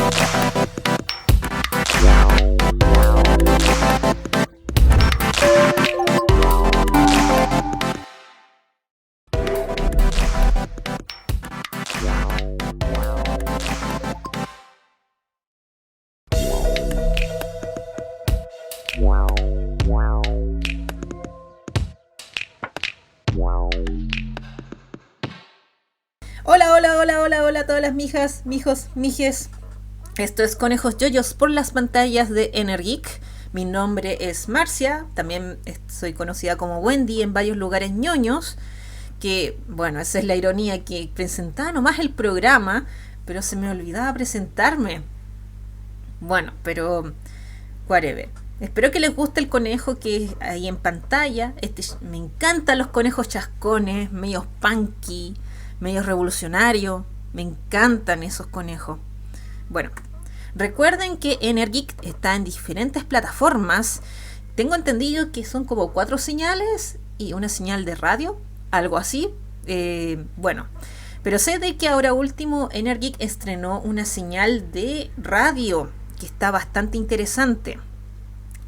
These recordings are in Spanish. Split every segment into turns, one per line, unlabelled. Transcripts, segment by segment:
Hola, hola, hola, hola, hola a todas las mijas, mijos, mijes. Esto es Conejos Yoyos por las pantallas de Energeek. Mi nombre es Marcia, también soy conocida como Wendy en varios lugares ñoños. Que, bueno, esa es la ironía, que presentaba nomás el programa, pero se me olvidaba presentarme. Bueno, pero whatever. Espero que les guste el conejo que es ahí en pantalla. Me encantan los conejos chascones, medios punky, medios revolucionarios. Me encantan esos conejos. Bueno, recuerden que Energeek está en diferentes plataformas. Tengo entendido que son como 4 señales y una señal de radio, algo así. Bueno, pero sé de que ahora último Energeek estrenó una señal de radio que está bastante interesante.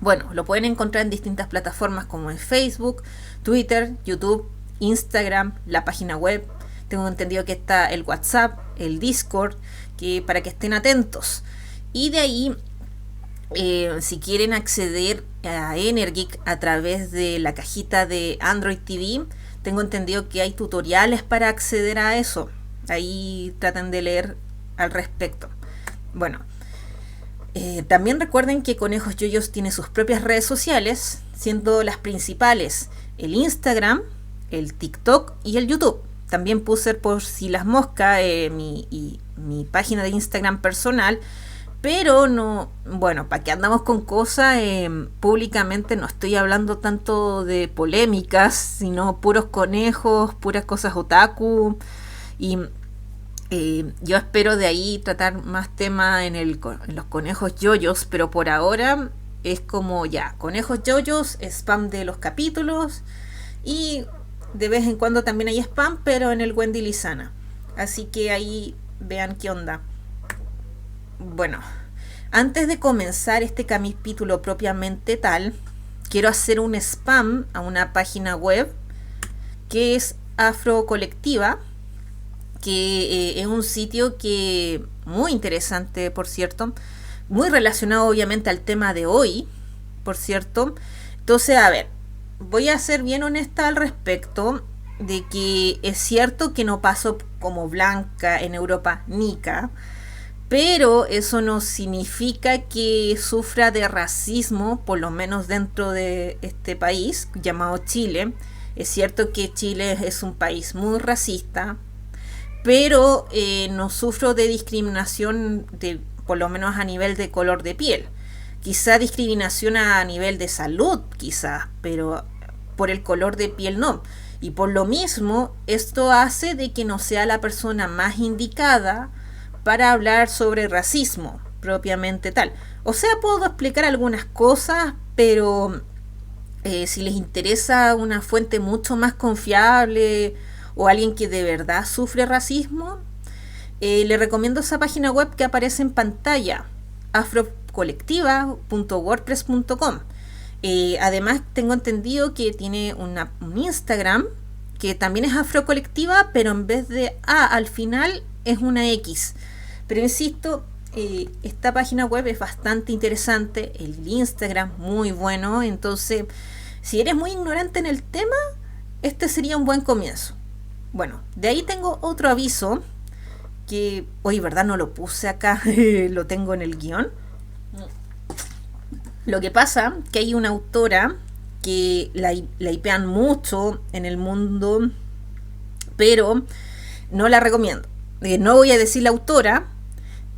Bueno, lo pueden encontrar en distintas plataformas como en Facebook, Twitter, YouTube, Instagram, la página web. Tengo entendido que está el WhatsApp, el Discord, que para que estén atentos. Y de ahí, si quieren acceder a Energeek a través de la cajita de Android TV, tengo entendido que hay tutoriales para acceder a eso. Ahí traten de leer al respecto. Bueno, también recuerden que Conejos Yoyos tiene sus propias redes sociales, siendo las principales el Instagram, el TikTok y el YouTube. También puse por si las moscas mi página de Instagram personal, pero no, bueno, para que andamos con cosas, públicamente no estoy hablando tanto de polémicas, sino puros conejos, puras cosas otaku. Y yo espero de ahí tratar más temas en los conejos yoyos, pero por ahora es como ya, conejos yoyos, spam de los capítulos, y de vez en cuando también hay spam, pero en el Wendy Lizana. Así que ahí vean qué onda. Bueno, antes de comenzar este capítulo propiamente tal, quiero hacer un spam a una página web que es Afrocolectiva, que es un sitio que muy interesante, por cierto, muy relacionado obviamente al tema de hoy, por cierto. Entonces, a ver, voy a ser bien honesta al respecto de que es cierto que no paso como blanca en Europa nica, pero eso no significa que sufra de racismo, por lo menos dentro de este país llamado Chile. Es cierto que Chile es un país muy racista, pero no sufro de discriminación, por lo menos a nivel de color de piel. Quizá discriminación a nivel de salud, quizás, pero por el color de piel no. Y por lo mismo, esto hace de que no sea la persona más indicada para hablar sobre racismo propiamente tal. O sea, puedo explicar algunas cosas, pero si les interesa una fuente mucho más confiable o alguien que de verdad sufre racismo, le recomiendo esa página web que aparece en pantalla, afrocolectiva.wordpress.com. Además, tengo entendido que tiene un Instagram que también es Afrocolectiva, pero en vez de A al final es una X. Pero insisto, esta página web es bastante interesante, el Instagram muy bueno. Entonces, si eres muy ignorante en el tema, este sería un buen comienzo. Bueno, de ahí tengo otro aviso que hoy, ¿verdad? No lo puse acá, lo tengo en el guión. Lo que pasa que hay una autora que la hipean mucho en el mundo, pero no la recomiendo. No voy a decir la autora,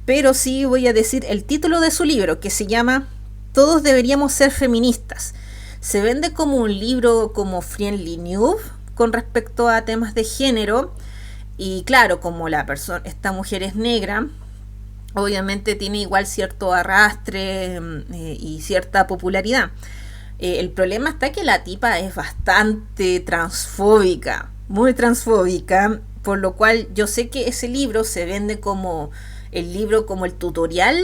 pero sí voy a decir el título de su libro, que se llama Todos deberíamos ser feministas. Se vende como un libro como Friendly News con respecto a temas de género, y claro, como esta mujer es negra, obviamente tiene igual cierto arrastre y cierta popularidad. El problema está que la tipa es bastante transfóbica, muy transfóbica, por lo cual yo sé que ese libro se vende como el libro como el tutorial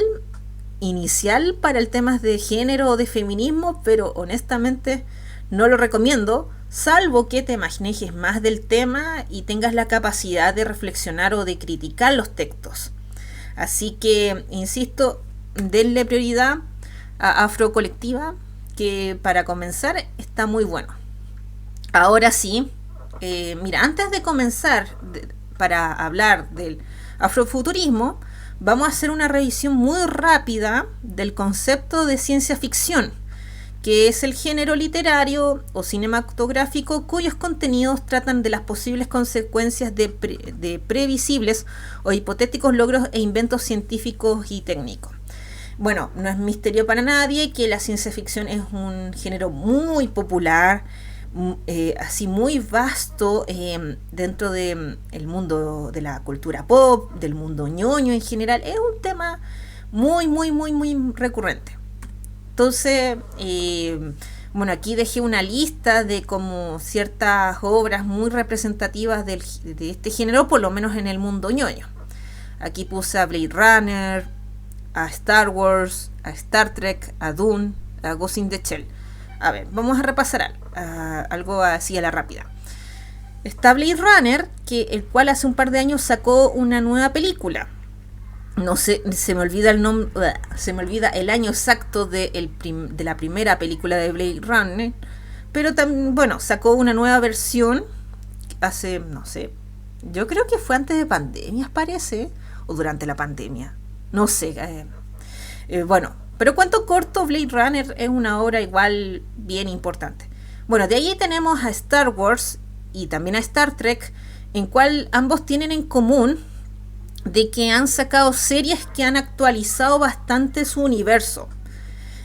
inicial para el tema de género o de feminismo, pero honestamente no lo recomiendo, salvo que te manejes más del tema y tengas la capacidad de reflexionar o de criticar los textos. Así que, insisto, denle prioridad a Afrocolectiva, que para comenzar está muy bueno. Ahora sí, mira, antes de comenzar para hablar del afrofuturismo, vamos a hacer una revisión muy rápida del concepto de ciencia ficción, que es el género literario o cinematográfico cuyos contenidos tratan de las posibles consecuencias de previsibles o hipotéticos logros e inventos científicos y técnicos. Bueno, no es misterio para nadie que la ciencia ficción es un género muy popular, así muy vasto dentro del mundo de la cultura pop, del mundo ñoño en general. Es un tema muy recurrente. Entonces, bueno, aquí dejé una lista de como ciertas obras muy representativas de este género, por lo menos en el mundo ñoño. Aquí puse a Blade Runner, a Star Wars, a Star Trek, a Dune, a Ghost in the Shell. A ver, vamos a repasar algo así a la rápida. Está Blade Runner, el cual hace un par de años sacó una nueva película. No sé, se me olvida el nombre, se me olvida el año exacto de la primera película de Blade Runner, pero también, bueno, sacó una nueva versión hace, no sé, yo creo que fue antes de pandemia, parece, o durante la pandemia, no sé. Bueno, pero cuento corto, Blade Runner es una obra igual bien importante. Bueno, de ahí tenemos a Star Wars y también a Star Trek, en cual ambos tienen en común de que han sacado series que han actualizado bastante su universo.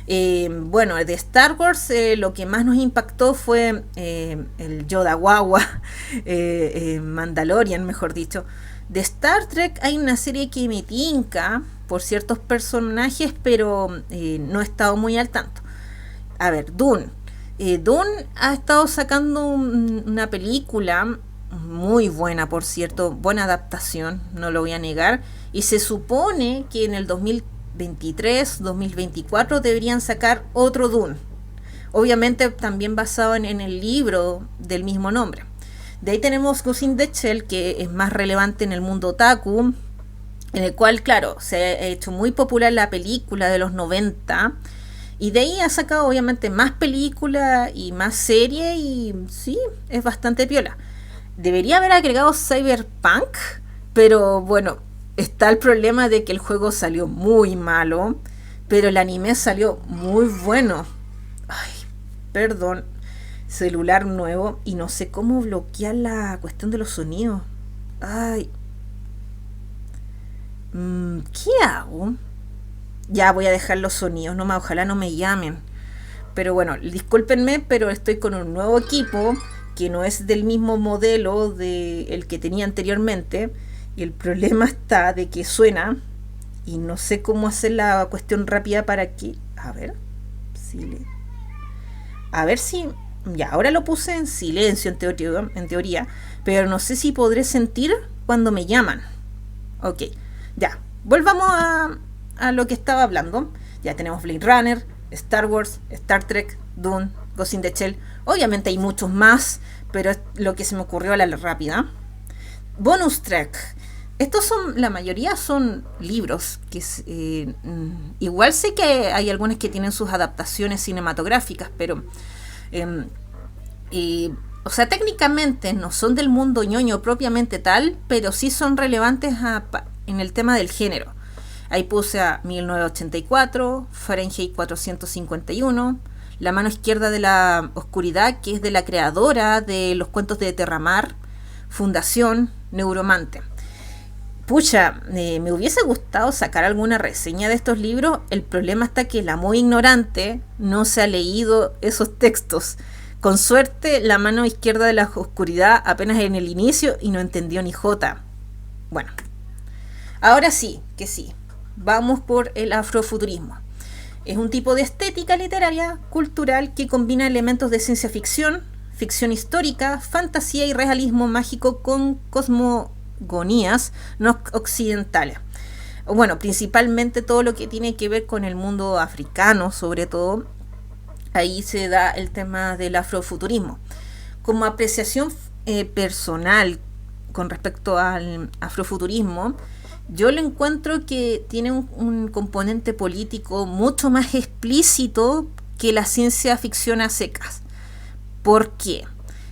Bueno, de Star Wars lo que más nos impactó fue el Yoda Guagua, Mandalorian, mejor dicho. De Star Trek hay una serie que me tinca por ciertos personajes, pero no he estado muy al tanto. A ver, Dune. Dune ha estado sacando una película muy buena, por cierto, buena adaptación, no lo voy a negar, y se supone que en el 2023, 2024 deberían sacar otro Dune, obviamente también basado en el libro del mismo nombre. De ahí tenemos Ghost in the Shell, que es más relevante en el mundo otaku, en el cual, claro, se ha hecho muy popular la película de los 90, y de ahí ha sacado obviamente más películas y más series, y sí, es bastante piola. Debería haber agregado Cyberpunk, pero bueno, está el problema de que el juego salió muy malo, pero el anime salió muy bueno. Ay, perdón, celular nuevo y no sé cómo bloquear la cuestión de los sonidos. Ay, ¿qué hago? Ya voy a dejar los sonidos, no, ojalá no me llamen. Pero bueno, discúlpenme, pero estoy con un nuevo equipo que no es del mismo modelo del que tenía anteriormente, y el problema está de que suena y no sé cómo hacer la cuestión rápida para que, a ver si ya, ahora lo puse en silencio en teoría, pero no sé si podré sentir cuando me llaman. Ok, ya, volvamos a lo que estaba hablando. Ya tenemos Blade Runner, Star Wars, Star Trek, Dune, Ghost in the Shell. Obviamente hay muchos más, pero es lo que se me ocurrió a la rápida. Bonus track. Estos son, la mayoría son libros, que igual sé que hay algunas que tienen sus adaptaciones cinematográficas, pero o sea, técnicamente no son del mundo ñoño propiamente tal, pero sí son relevantes en el tema del género. Ahí puse a 1984, Fahrenheit 451, La mano izquierda de la oscuridad, que es de la creadora de los cuentos de Terramar, Fundación Neuromante. Pucha, me hubiese gustado sacar alguna reseña de estos libros. El problema está que la muy ignorante no se ha leído esos textos. Con suerte, La mano izquierda de la oscuridad apenas en el inicio y no entendió ni jota. Bueno, ahora sí, que sí. Vamos por el afrofuturismo. Es un tipo de estética literaria, cultural, que combina elementos de ciencia ficción, ficción histórica, fantasía y realismo mágico con cosmogonías no occidentales. bueno, principalmente todo lo que tiene que ver con el mundo africano, sobre todo, ahí se da el tema del afrofuturismo. Como apreciación personal con respecto al afrofuturismo, yo lo encuentro que tiene un componente político mucho más explícito que la ciencia ficción a secas. ¿Por qué?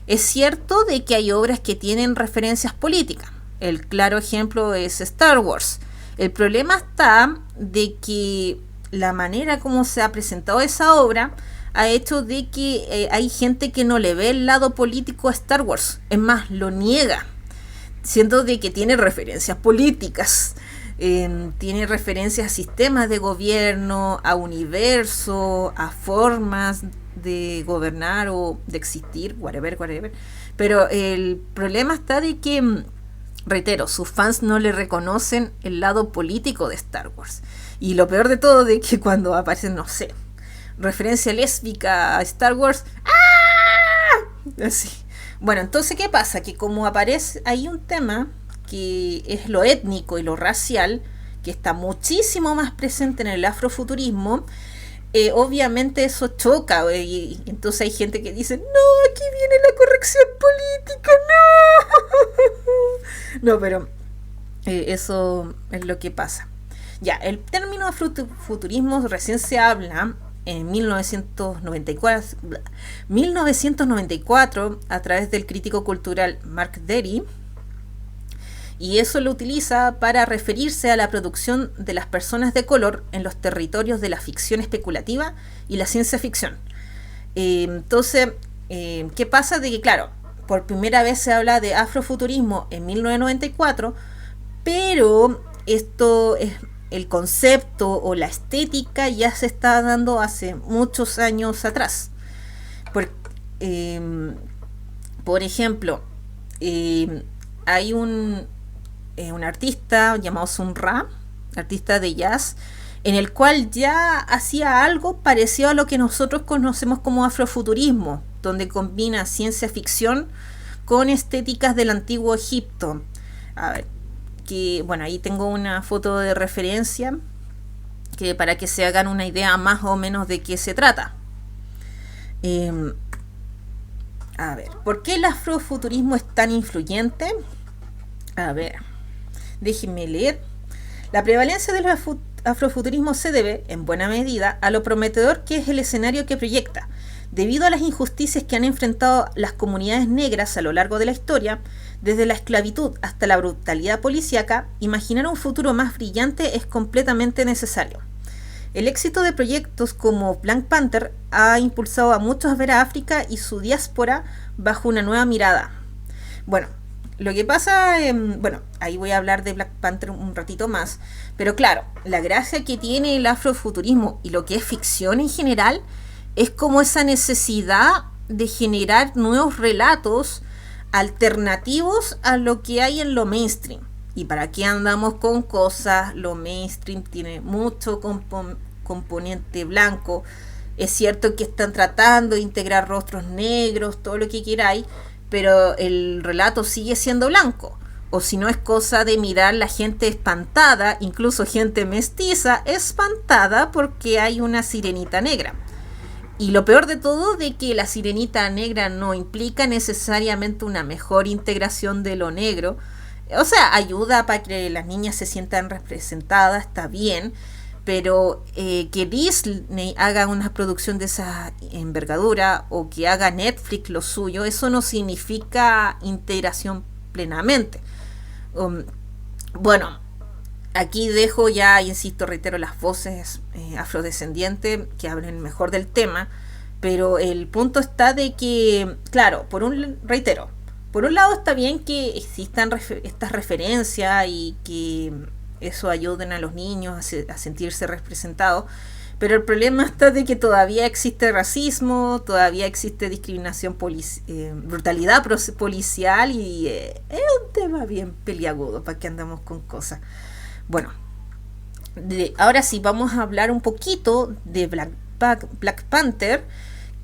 Es cierto de que hay obras que tienen referencias políticas. El claro ejemplo es Star Wars. El problema está de que la manera como se ha presentado esa obra ha hecho de que hay gente que no le ve el lado político a Star Wars. Es más, lo niega, siendo de que tiene referencias políticas. Tiene referencias a sistemas de gobierno, a universo, a formas de gobernar o de existir, whatever. Pero el problema está de que, reitero, sus fans no le reconocen el lado político de Star Wars. Y lo peor de todo de que cuando aparece, no sé, referencia lésbica a Star Wars, ¡ah! Así. Bueno, entonces, ¿qué pasa? Que como aparece, hay un tema que es lo étnico y lo racial, que está muchísimo más presente en el afrofuturismo. Obviamente eso choca, y entonces hay gente que dice, no, aquí viene la corrección política, no. No, pero eso es lo que pasa. Ya, el término afrofuturismo recién se habla en 1994 a través del crítico cultural Mark Derry, y eso lo utiliza para referirse a la producción de las personas de color en los territorios de la ficción especulativa y la ciencia ficción. Entonces, ¿qué pasa? De que, claro, por primera vez se habla de afrofuturismo en 1994, pero esto es el concepto o la estética ya se está dando hace muchos años atrás. Por ejemplo, hay un artista llamado Sun Ra, artista de jazz, en el cual ya hacía algo parecido a lo que nosotros conocemos como afrofuturismo, donde combina ciencia ficción con estéticas del antiguo Egipto. A ver, que bueno, ahí tengo una foto de referencia que para que se hagan una idea más o menos de qué se trata. A ver, ¿por qué el afrofuturismo es tan influyente? A ver, déjenme leer. La prevalencia del afrofuturismo se debe, en buena medida, a lo prometedor que es el escenario que proyecta. Debido a las injusticias que han enfrentado las comunidades negras a lo largo de la historia, desde la esclavitud hasta la brutalidad policíaca, imaginar un futuro más brillante es completamente necesario. El éxito de proyectos como Black Panther ha impulsado a muchos a ver a África y su diáspora bajo una nueva mirada. Bueno, lo que pasa, bueno, ahí voy a hablar de Black Panther un ratito más, pero claro, la gracia que tiene el afrofuturismo y lo que es ficción en general es como esa necesidad de generar nuevos relatos alternativos a lo que hay en lo mainstream. ¿Y para qué andamos con cosas? Lo mainstream tiene mucho componente blanco. Es cierto que están tratando de integrar rostros negros, todo lo que queráis, pero el relato sigue siendo blanco. O si no, es cosa de mirar la gente espantada, incluso gente mestiza espantada porque hay una sirenita negra. Y lo peor de todo, de que la sirenita negra no implica necesariamente una mejor integración de lo negro. O sea, ayuda para que las niñas se sientan representadas, está bien, pero que Disney haga una producción de esa envergadura o que haga Netflix lo suyo, eso no significa integración plenamente. Bueno, aquí dejo ya, insisto, reitero, las voces afrodescendientes que hablen mejor del tema, pero el punto está de que, claro, por un lado está bien que existan estas referencias y que eso ayuden a los niños a sentirse representados, pero el problema está de que todavía existe racismo, todavía existe discriminación, brutalidad policial, y es un tema bien peliagudo, para que andamos con cosas. Bueno, ahora sí vamos a hablar un poquito de Black Panther,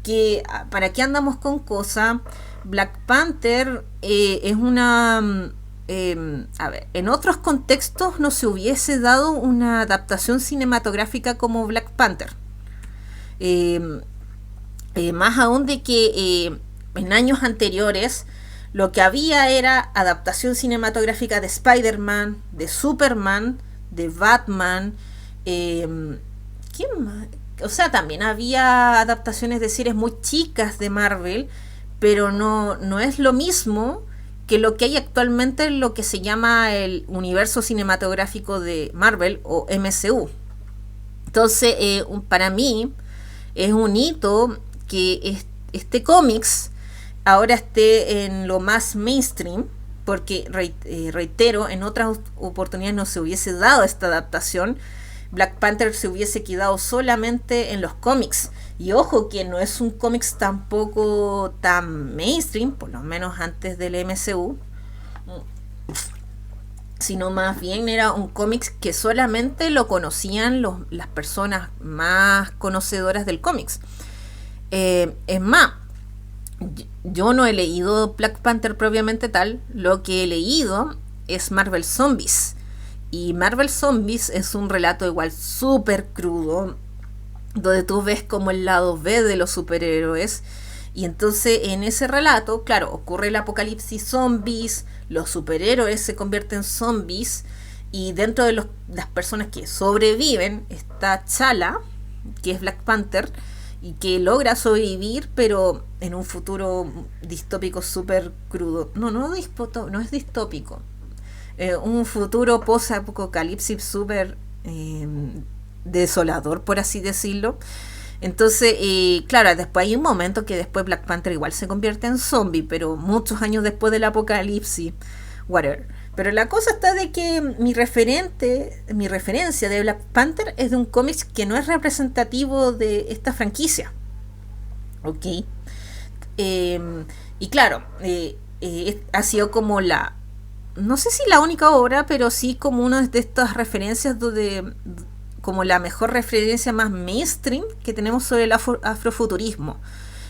que para qué andamos con cosas. Black Panther es una a ver, en otros contextos no se hubiese dado una adaptación cinematográfica como Black Panther. Eh, Más aún de que en años anteriores lo que había era adaptación cinematográfica de Spider-Man, de Superman, de Batman. Eh, ¿Quién más? O sea, también había adaptaciones de series muy chicas de Marvel, pero no es lo mismo que lo que hay actualmente en lo que se llama el universo cinematográfico de Marvel o MCU. Entonces, para mí es un hito que este cómics ahora esté en lo más mainstream, porque reitero, en otras oportunidades no se hubiese dado esta adaptación. Black Panther se hubiese quedado solamente en los cómics. Y ojo que no es un cómics tampoco tan mainstream, por lo menos antes del MCU, sino más bien era un cómics que solamente lo conocían las personas más conocedoras del cómics. Es más, yo no he leído Black Panther propiamente tal, lo que he leído es Marvel Zombies. Y Marvel Zombies es un relato igual súper crudo, donde tú ves como el lado B de los superhéroes. Y entonces en ese relato, claro, ocurre el apocalipsis zombies, los superhéroes se convierten en zombies, y dentro de las personas que sobreviven está Chala, que es Black Panther, y que logra sobrevivir, pero en un futuro distópico súper crudo. No es distópico. Un futuro post-apocalipsis súper desolador, por así decirlo. Entonces, claro, después hay un momento que después Black Panther igual se convierte en zombie, pero muchos años después del apocalipsis, whatever. Pero la cosa está de que mi referencia de Black Panther es de un cómic que no es representativo de esta franquicia. ¿Ok? Y claro, ha sido como no sé si la única obra, pero sí como una de estas referencias como la mejor referencia más mainstream que tenemos sobre el afrofuturismo,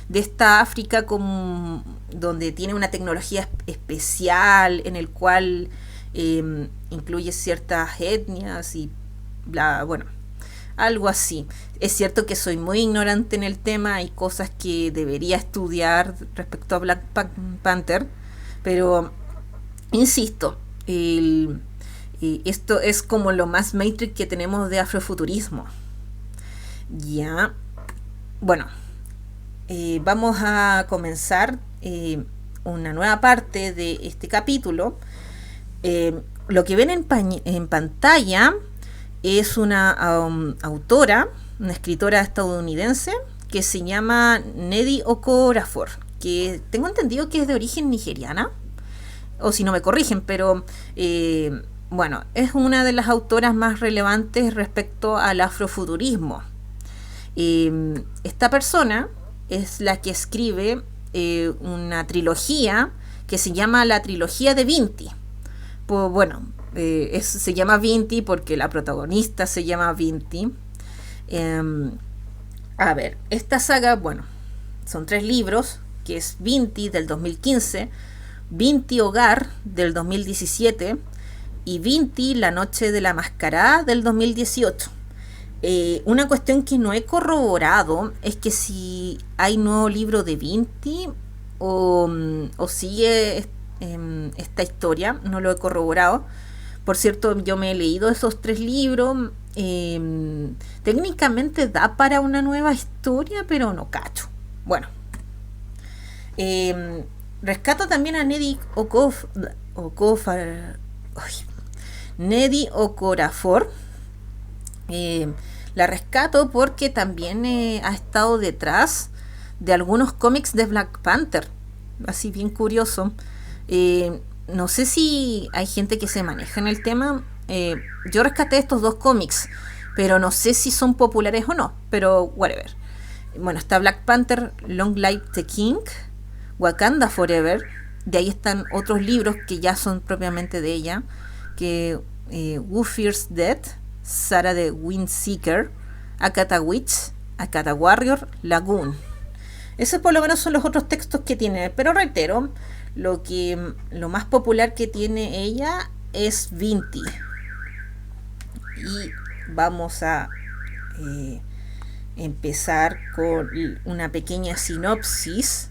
de esta África donde tiene una tecnología especial en el cual incluye ciertas etnias y bueno, algo así. Es cierto que soy muy ignorante en el tema, hay cosas que debería estudiar respecto a Black Panther, pero insisto, esto es como lo más matrix que tenemos de afrofuturismo. Ya, bueno, vamos a comenzar una nueva parte de este capítulo. Lo que ven en pantalla es una autora, una escritora estadounidense que se llama Nnedi Okorafor, que tengo entendido que es de origen nigeriana, o si no me corrigen, pero bueno, es una de las autoras más relevantes respecto al afrofuturismo. Esta persona es la que escribe una trilogía que se llama la trilogía de Vinti. Pues bueno, se llama Vinti porque la protagonista se llama Vinti. A ver, esta saga, bueno, son 3 libros, que es Vinti del 2015, Vinti Hogar del 2017 y Vinti La Noche de la Mascarada del 2018. Una cuestión que no he corroborado es que si hay nuevo libro de Vinti o sigue esta historia, no lo he corroborado. Por cierto, yo me he leído esos 3 libros. Técnicamente da para una nueva historia, pero no cacho. Bueno, rescato también a Nnedi Okorafor. La rescato porque también ha estado detrás de algunos cómics de Black Panther, así bien curioso. No sé si hay gente que se maneja en el tema. Yo rescaté estos 2 cómics, pero no sé si son populares o no, pero whatever. Bueno, está Black Panther, Long Live the King, Wakanda Forever. De ahí están otros libros que ya son propiamente de ella, que Who Fears Death, Sarah the Windseeker, Akata Witch, Akata Warrior, Lagoon. Esos por lo menos son los otros textos que tiene, pero reitero, lo más popular que tiene ella es Vinti. Y vamos a eh, empezar con una pequeña sinopsis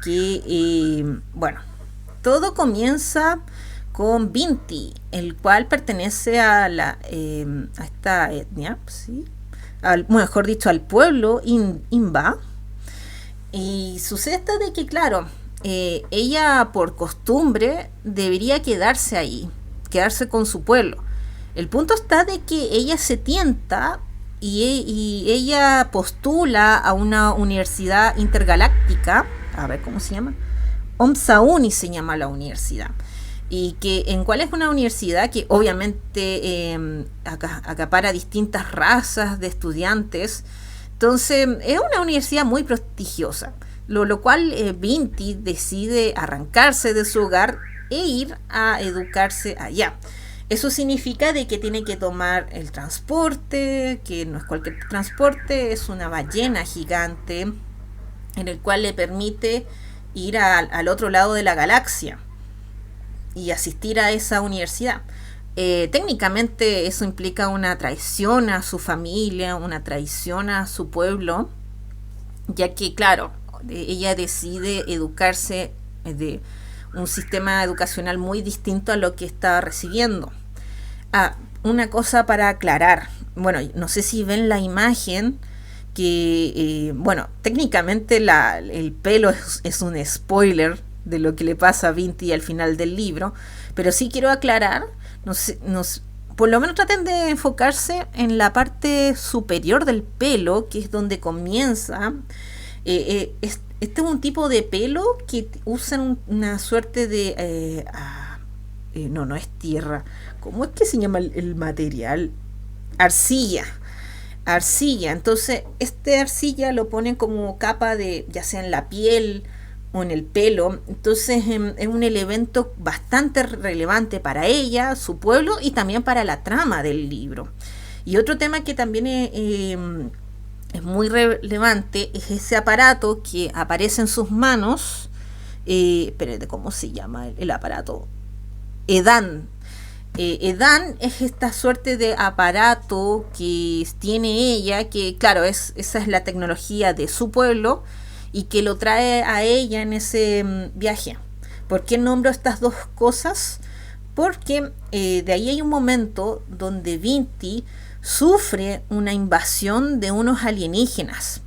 que, bueno, todo comienza con Vinti, el cual pertenece a esta etnia, ¿sí? Mejor dicho, al pueblo Imba. Y sucede de que, claro, ella por costumbre debería quedarse ahí, quedarse con su pueblo. El punto está de que ella se tienta y ella postula a una universidad intergaláctica, a ver cómo se llama, OMSAUNI se llama la universidad, y que en cuál es una universidad que obviamente acapara distintas razas de estudiantes. Entonces es una universidad muy prestigiosa, lo cual Vinti decide arrancarse de su hogar e ir a educarse allá. Eso significa de que tiene que tomar el transporte, que no es cualquier transporte, es una ballena gigante en el cual le permite ir al otro lado de la galaxia y asistir a esa universidad. Técnicamente eso implica una traición a su familia, una traición a su pueblo, ya que, claro, ella decide educarse de un sistema educacional muy distinto a lo que está recibiendo. Una cosa para aclarar, bueno, no sé si ven la imagen, que, bueno, técnicamente el pelo es un spoiler de lo que le pasa a Vinti al final del libro, pero sí quiero aclarar, por lo menos traten de enfocarse en la parte superior del pelo, que es donde comienza. Este es un tipo de pelo que usan una suerte de... no es tierra. ¿Cómo es que se llama el material? Arcilla. Arcilla. Entonces, este arcilla lo ponen como capa de, ya sea en la piel o en el pelo. Entonces, es un elemento bastante relevante para ella, su pueblo y también para la trama del libro. Y otro tema que también es muy relevante es ese aparato que aparece en sus manos. Espérate, ¿cómo se llama el aparato? Edan. Edan es esta suerte de aparato que tiene ella, que claro, esa es la tecnología de su pueblo y que lo trae a ella en ese viaje. ¿Por qué nombro estas dos cosas? Porque de ahí hay un momento donde Vinti sufre una invasión de unos alienígenas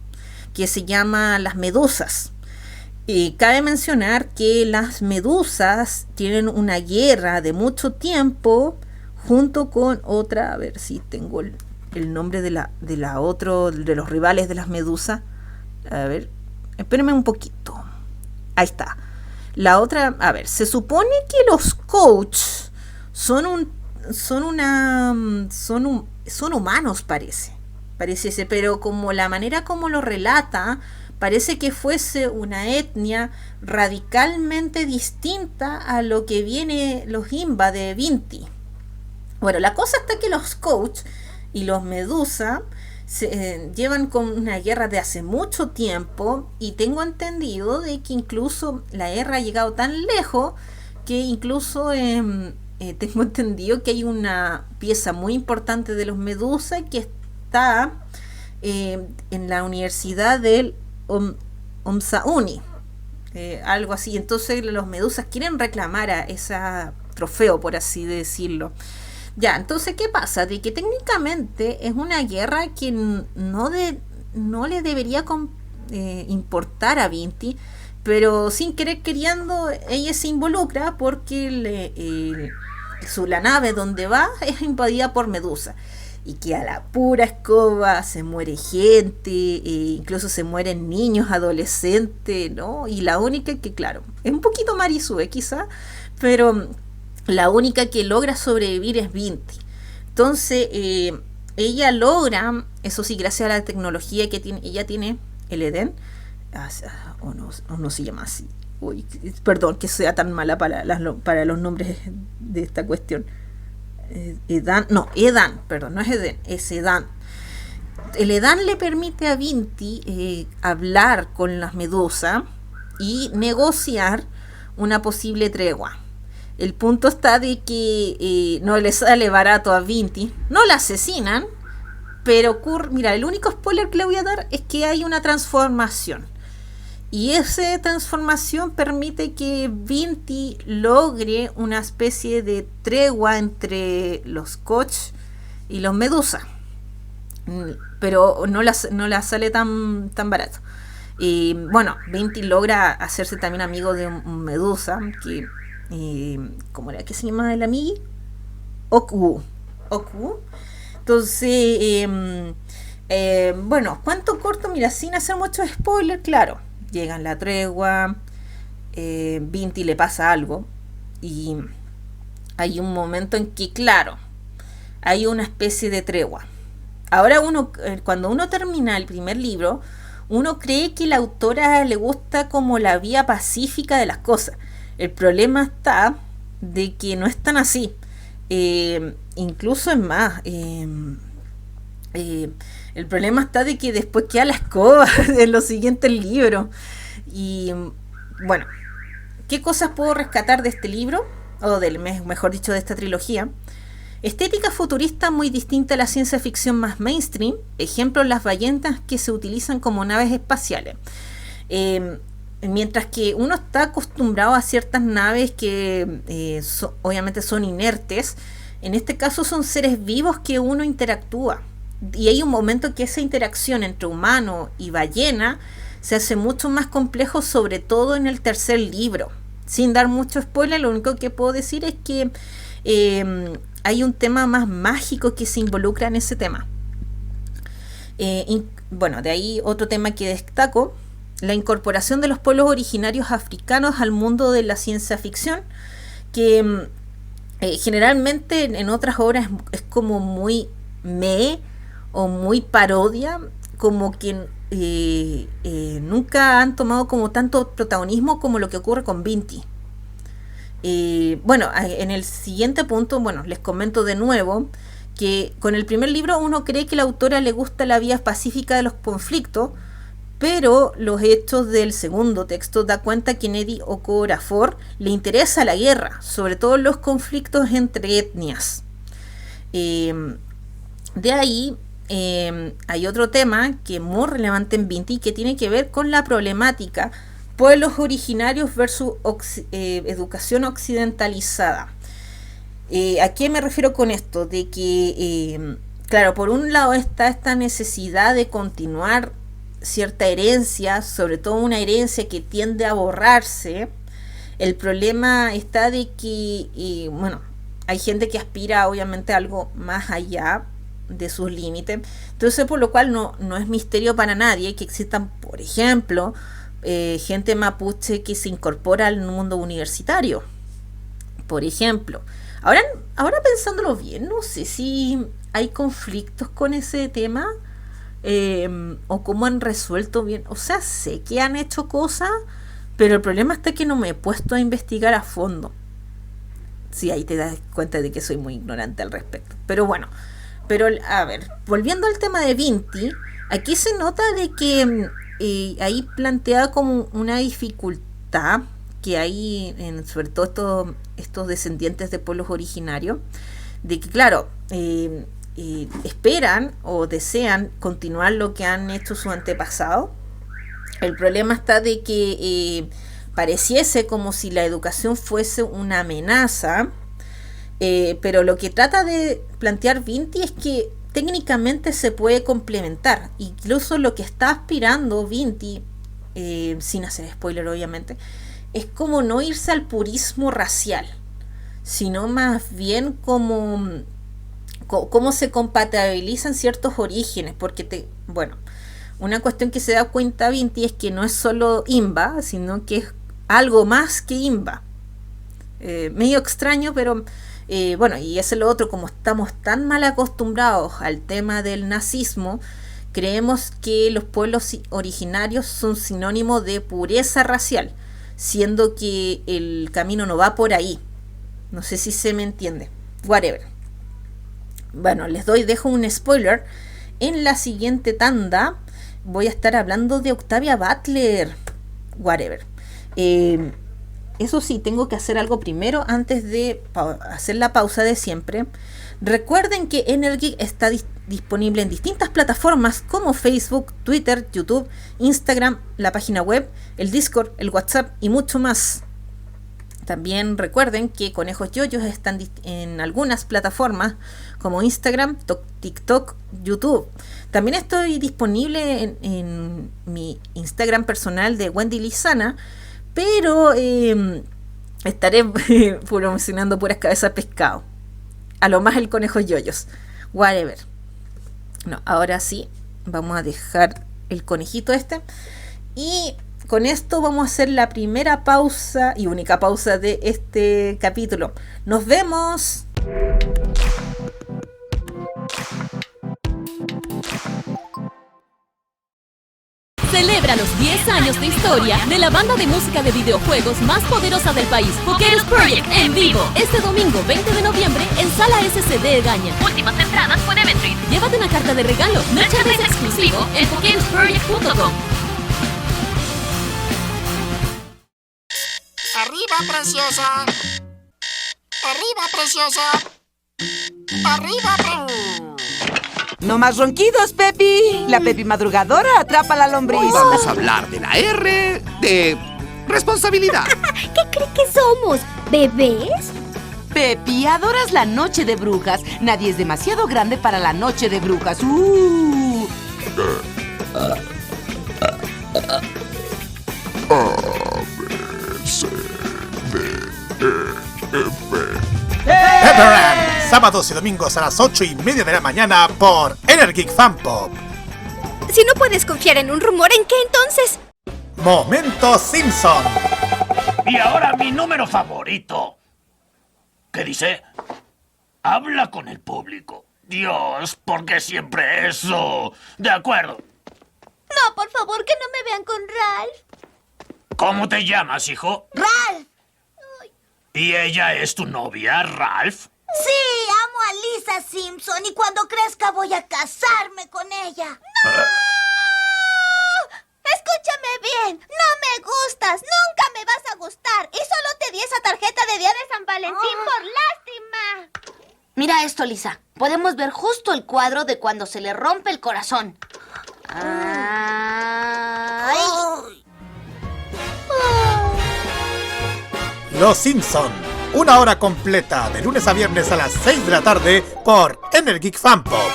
que se llama las medusas. Cabe mencionar que las medusas tienen una guerra de mucho tiempo junto con otra, a ver si tengo el nombre de la otro, de los rivales de las medusas. A ver, espérenme un poquito. Ahí está. La otra, a ver, se supone que los coaches son humanos, parece, pero como la manera como lo relata, parece que fuese una etnia radicalmente distinta a lo que viene los Imba de Vinti. Bueno, la cosa está que los coach y los Medusa llevan con una guerra de hace mucho tiempo y tengo entendido de que incluso la guerra ha llegado tan lejos que incluso tengo entendido que hay una pieza muy importante de los Medusa que está en la universidad del OMSAUNI, algo así. Entonces los medusas quieren reclamar a ese trofeo, por así decirlo. Ya, entonces, ¿qué pasa? De que técnicamente es una guerra que no le debería importar a Vinti, pero sin querer queriendo ella se involucra porque la nave donde va es invadida por Medusa. Y que a la pura escoba se muere gente, incluso se mueren niños, adolescentes, ¿no? Y la única que, claro, es un poquito Marisue quizá, pero la única que logra sobrevivir es Vinti. Entonces, ella logra, eso sí, gracias a la tecnología que ella tiene, el Edén, o no se llama así. Uy, perdón que sea tan mala para los nombres de esta cuestión. Edan, perdón, no es Edén, es Edan. El Edan le permite a Vinti hablar con las medusas y negociar una posible tregua. El punto está de que no le sale barato a Vinti, no la asesinan, pero ocurre, mira, el único spoiler que le voy a dar es que hay una transformación. Y esa transformación permite que Vinti logre una especie de tregua entre los Koch y los Medusa. Pero no la sale tan barato. Y bueno, Vinti logra hacerse también amigo de un Medusa, que ¿cómo era que se llama el amigo? Oku. Entonces, bueno, cuánto corto, mira, sin hacer mucho spoiler, claro. Llegan la tregua, Vinti le pasa algo y hay un momento en que, claro, hay una especie de tregua. Ahora cuando uno termina el primer libro, uno cree que la autora le gusta como la vía pacífica de las cosas. El problema está de que no es tan así. Incluso es más, el problema está de que después queda la escoba en los siguientes libros. Y bueno, ¿qué cosas puedo rescatar de este libro? O mejor dicho, de esta trilogía. Estética futurista muy distinta a la ciencia ficción más mainstream. Ejemplo, las ballenas que se utilizan como naves espaciales. Mientras que uno está acostumbrado a ciertas naves que obviamente son inertes, en este caso son seres vivos que uno interactúa. Y hay un momento que esa interacción entre humano y ballena se hace mucho más complejo, sobre todo en el tercer libro. Sin dar mucho spoiler, lo único que puedo decir es que hay un tema más mágico que se involucra en ese tema. Bueno, de ahí otro tema que destaco: la incorporación de los pueblos originarios africanos al mundo de la ciencia ficción, que generalmente en otras obras es como muy o muy parodia, como que nunca han tomado como tanto protagonismo como lo que ocurre con Vinti. Bueno, en el siguiente punto, bueno, les comento de nuevo que con el primer libro uno cree que a la autora le gusta la vía pacífica de los conflictos, pero los hechos del segundo texto da cuenta que Nnedi Okorafor le interesa la guerra, sobre todo los conflictos entre etnias. De ahí hay otro tema que es muy relevante en Vinti, que tiene que ver con la problemática pueblos originarios versus educación occidentalizada. ¿A qué me refiero con esto? De que, claro, por un lado está esta necesidad de continuar cierta herencia, sobre todo una herencia que tiende a borrarse. El problema está de que, bueno, hay gente que aspira obviamente a algo más allá de sus límites. Entonces, por lo cual no es misterio para nadie que existan, por ejemplo, gente mapuche que se incorpora al mundo universitario, por ejemplo. Ahora pensándolo bien, no sé si hay conflictos con ese tema, o cómo han resuelto bien. O sea, sé que han hecho cosas, pero el problema está que no me he puesto a investigar a fondo. Sí, ahí te das cuenta de que soy muy ignorante al respecto. Pero bueno, a ver, volviendo al tema de Vinti, aquí se nota de que ahí plantea como una dificultad que hay sobre todo estos descendientes de pueblos originarios, de que claro, esperan o desean continuar lo que han hecho sus antepasados. El problema está de que pareciese como si la educación fuese una amenaza, pero lo que trata de plantear Vinti es que técnicamente se puede complementar. Incluso lo que está aspirando Vinti, sin hacer spoiler obviamente, es como no irse al purismo racial, sino más bien como cómo se compatibilizan ciertos orígenes, porque bueno, una cuestión que se da cuenta Vinti es que no es solo Imba, sino que es algo más que Imba. Medio extraño, pero bueno, y eso es lo otro, como estamos tan mal acostumbrados al tema del nazismo, creemos que los pueblos originarios son sinónimo de pureza racial, siendo que el camino no va por ahí. No sé si se me entiende. Whatever. Bueno, dejo un spoiler. En la siguiente tanda voy a estar hablando de Octavia Butler. Whatever. eso sí, tengo que hacer algo primero antes de hacer la pausa de siempre. Recuerden que Energeek está disponible en distintas plataformas como Facebook, Twitter, YouTube, Instagram, la página web, el Discord, el WhatsApp y mucho más. También recuerden que Conejos Yoyos están en algunas plataformas como Instagram, TikTok, YouTube. También estoy disponible en mi Instagram personal de Wendy Lizana, pero estaré promocionando puras cabezas de pescado. A lo más el Conejos Yoyos. Whatever. No, ahora sí, vamos a dejar el conejito este. Y con esto vamos a hacer la primera pausa y única pausa de este capítulo. ¡Nos vemos!
Celebra los 10 años de historia de la banda de música de videojuegos más poderosa del país, Pokerus Project, en vivo, este domingo 20 de noviembre en Sala SCD Gaña. Últimas entradas por Eventbrite. Llévate una carta de regalo, merchandise exclusivo en pokerusproject.com.
Arriba, preciosa. Arriba, preciosa. Arriba,
No más ronquidos, Pepi. La Pepi madrugadora atrapa la lombriz.
Vamos a hablar de la R de responsabilidad.
¿Qué cree que somos? ¿Bebés?
Pepi, adoras la noche de brujas. Nadie es demasiado grande para la noche de brujas.
Pepperland, sábados y domingos a las 8:30 de la mañana por Energeek Fan Pop.
Si no puedes confiar en un rumor, ¿en qué entonces?
Momento Simpson.
Y ahora mi número favorito. ¿Qué dice? Habla con el público. Dios, ¿por qué siempre eso? De acuerdo.
No, por favor, que no me vean con Ralph.
¿Cómo te llamas, hijo?
¡Ralph!
¿Y ella es tu novia, Ralph?
Sí, amo a Lisa Simpson y cuando crezca voy a casarme con ella. ¡No! Escúchame bien, no me gustas, nunca me vas a gustar y solo te di esa tarjeta de día de San Valentín por lástima.
Mira esto, Lisa. Podemos ver justo el cuadro de cuando se le rompe el corazón.
Los Simpson, una hora completa de lunes a viernes a las 6 de la tarde por Energeek Fan Pop.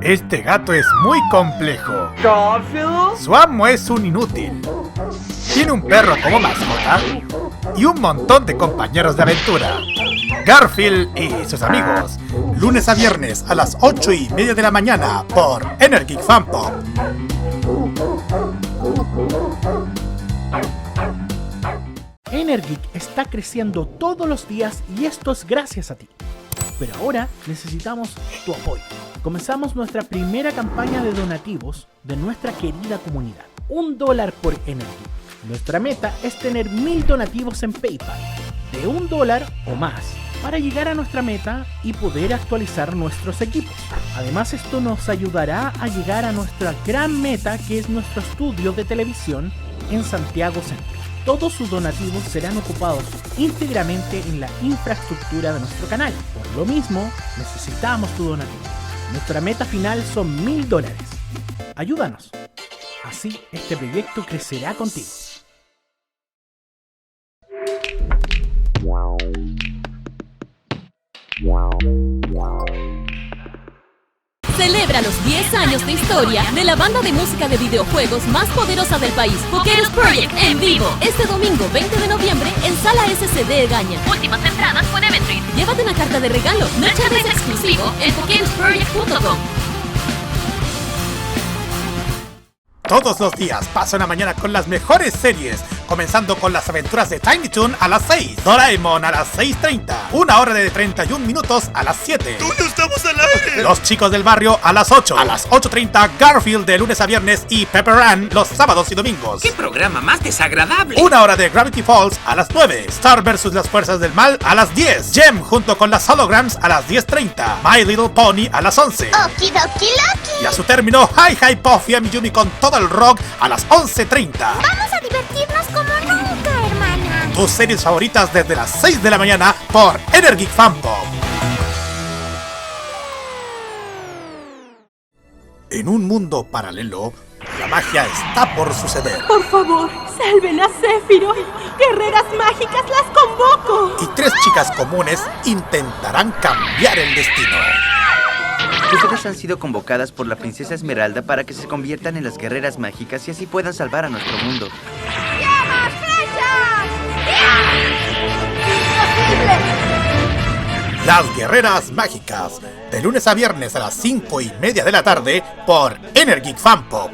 Este gato es muy complejo.
¿Garfield?
Su amo es un inútil. Tiene un perro como mascota y un montón de compañeros de aventura. Garfield y sus amigos, lunes a viernes a las 8:30 de la mañana por Energeek Fan Pop.
Energeek está creciendo todos los días y esto es gracias a ti. Pero ahora necesitamos tu apoyo. Comenzamos nuestra primera campaña de donativos de nuestra querida comunidad. $1 por Energeek. Nuestra meta es tener 1000 donativos en PayPal, de $1 o más, para llegar a nuestra meta y poder actualizar nuestros equipos. Además, esto nos ayudará a llegar a nuestra gran meta, que es nuestro estudio de televisión en Santiago Centro. Todos sus donativos serán ocupados íntegramente en la infraestructura de nuestro canal. Por lo mismo, necesitamos tu donativo. Nuestra meta final son $1000. Ayúdanos. Así este proyecto crecerá contigo.
Celebra los 10 años de historia de la banda de música de videojuegos más poderosa del país, Pokerus Project, en vivo, este domingo 20 de noviembre en Sala SCD Gaña. Últimas entradas por Eventbrite. Llévate una carta de regalo, merchandise exclusivo en pokerusproject.com.
Todos los días pasa una mañana con las mejores series, comenzando con las aventuras de Tiny Toon a las 6, Doraemon a las 6:30, una hora de 31 minutos a las 7.
¡Tú no estamos al aire!
Los Chicos del Barrio a las 8, a las 8:30 Garfield de lunes a viernes y Pepperland los sábados y domingos.
¡Qué programa más desagradable!
Una hora de Gravity Falls a las 9, Star vs las Fuerzas del Mal a las 10, Gem junto con las Holograms a las 10:30, My Little Pony a las 11.
Okidoki Loki.
Y a su término, Hi Hi Puffy y Amiyumi con todo el rock a las 11:30.
Vamos a divertirnos como nunca, hermana.
Tus series favoritas desde las 6 de la mañana por Energeek Fanpop. En un mundo paralelo, la magia está por suceder.
Por favor, salven a Sephiroth. Guerreras mágicas, las convoco.
Y 3 chicas comunes intentarán cambiar el destino.
Ustedes han sido convocadas por la princesa Esmeralda para que se conviertan en las guerreras mágicas y así puedan salvar a nuestro mundo.
¡Llamas flechas!
Las Guerreras Mágicas, de lunes a viernes a las 5:30 de la tarde por Energeek Fanpop.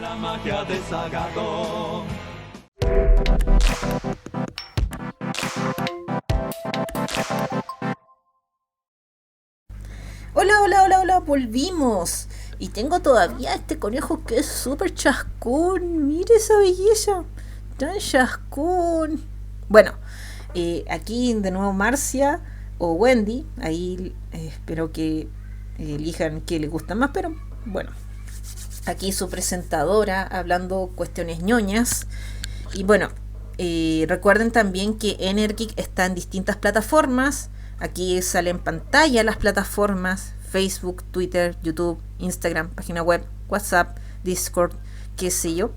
Hola, volvimos. Y tengo todavía este conejo que es súper chascón. Mire esa belleza, tan chascón. Bueno, aquí de nuevo Marcia o Wendy. Ahí espero que elijan qué les gusta más, pero bueno, aquí su presentadora hablando cuestiones ñoñas. Y bueno, recuerden también que Energeek está en distintas plataformas. Aquí sale en pantalla las plataformas: Facebook, Twitter, YouTube, Instagram, página web, WhatsApp, Discord, qué sé yo.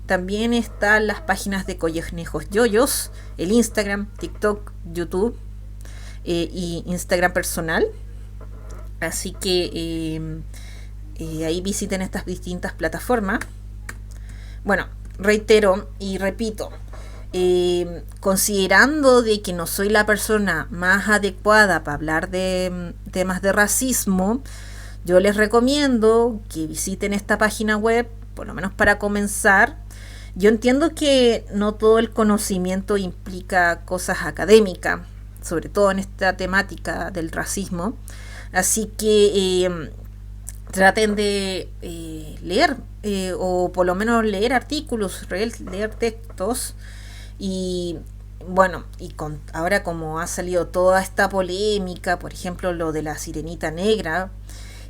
También están las páginas de Conejos Yoyos, el Instagram, TikTok, YouTube y Instagram personal. Así que ahí visiten estas distintas plataformas. Bueno, reitero y repito, considerando de que no soy la persona más adecuada para hablar de temas de racismo, yo les recomiendo que visiten esta página web, por lo menos para comenzar. Yo entiendo que no todo el conocimiento implica cosas académicas, sobre todo en esta temática del racismo, así que traten de leer, o por lo menos leer artículos, leer textos. Y bueno, ahora como ha salido toda esta polémica, por ejemplo lo de la sirenita negra,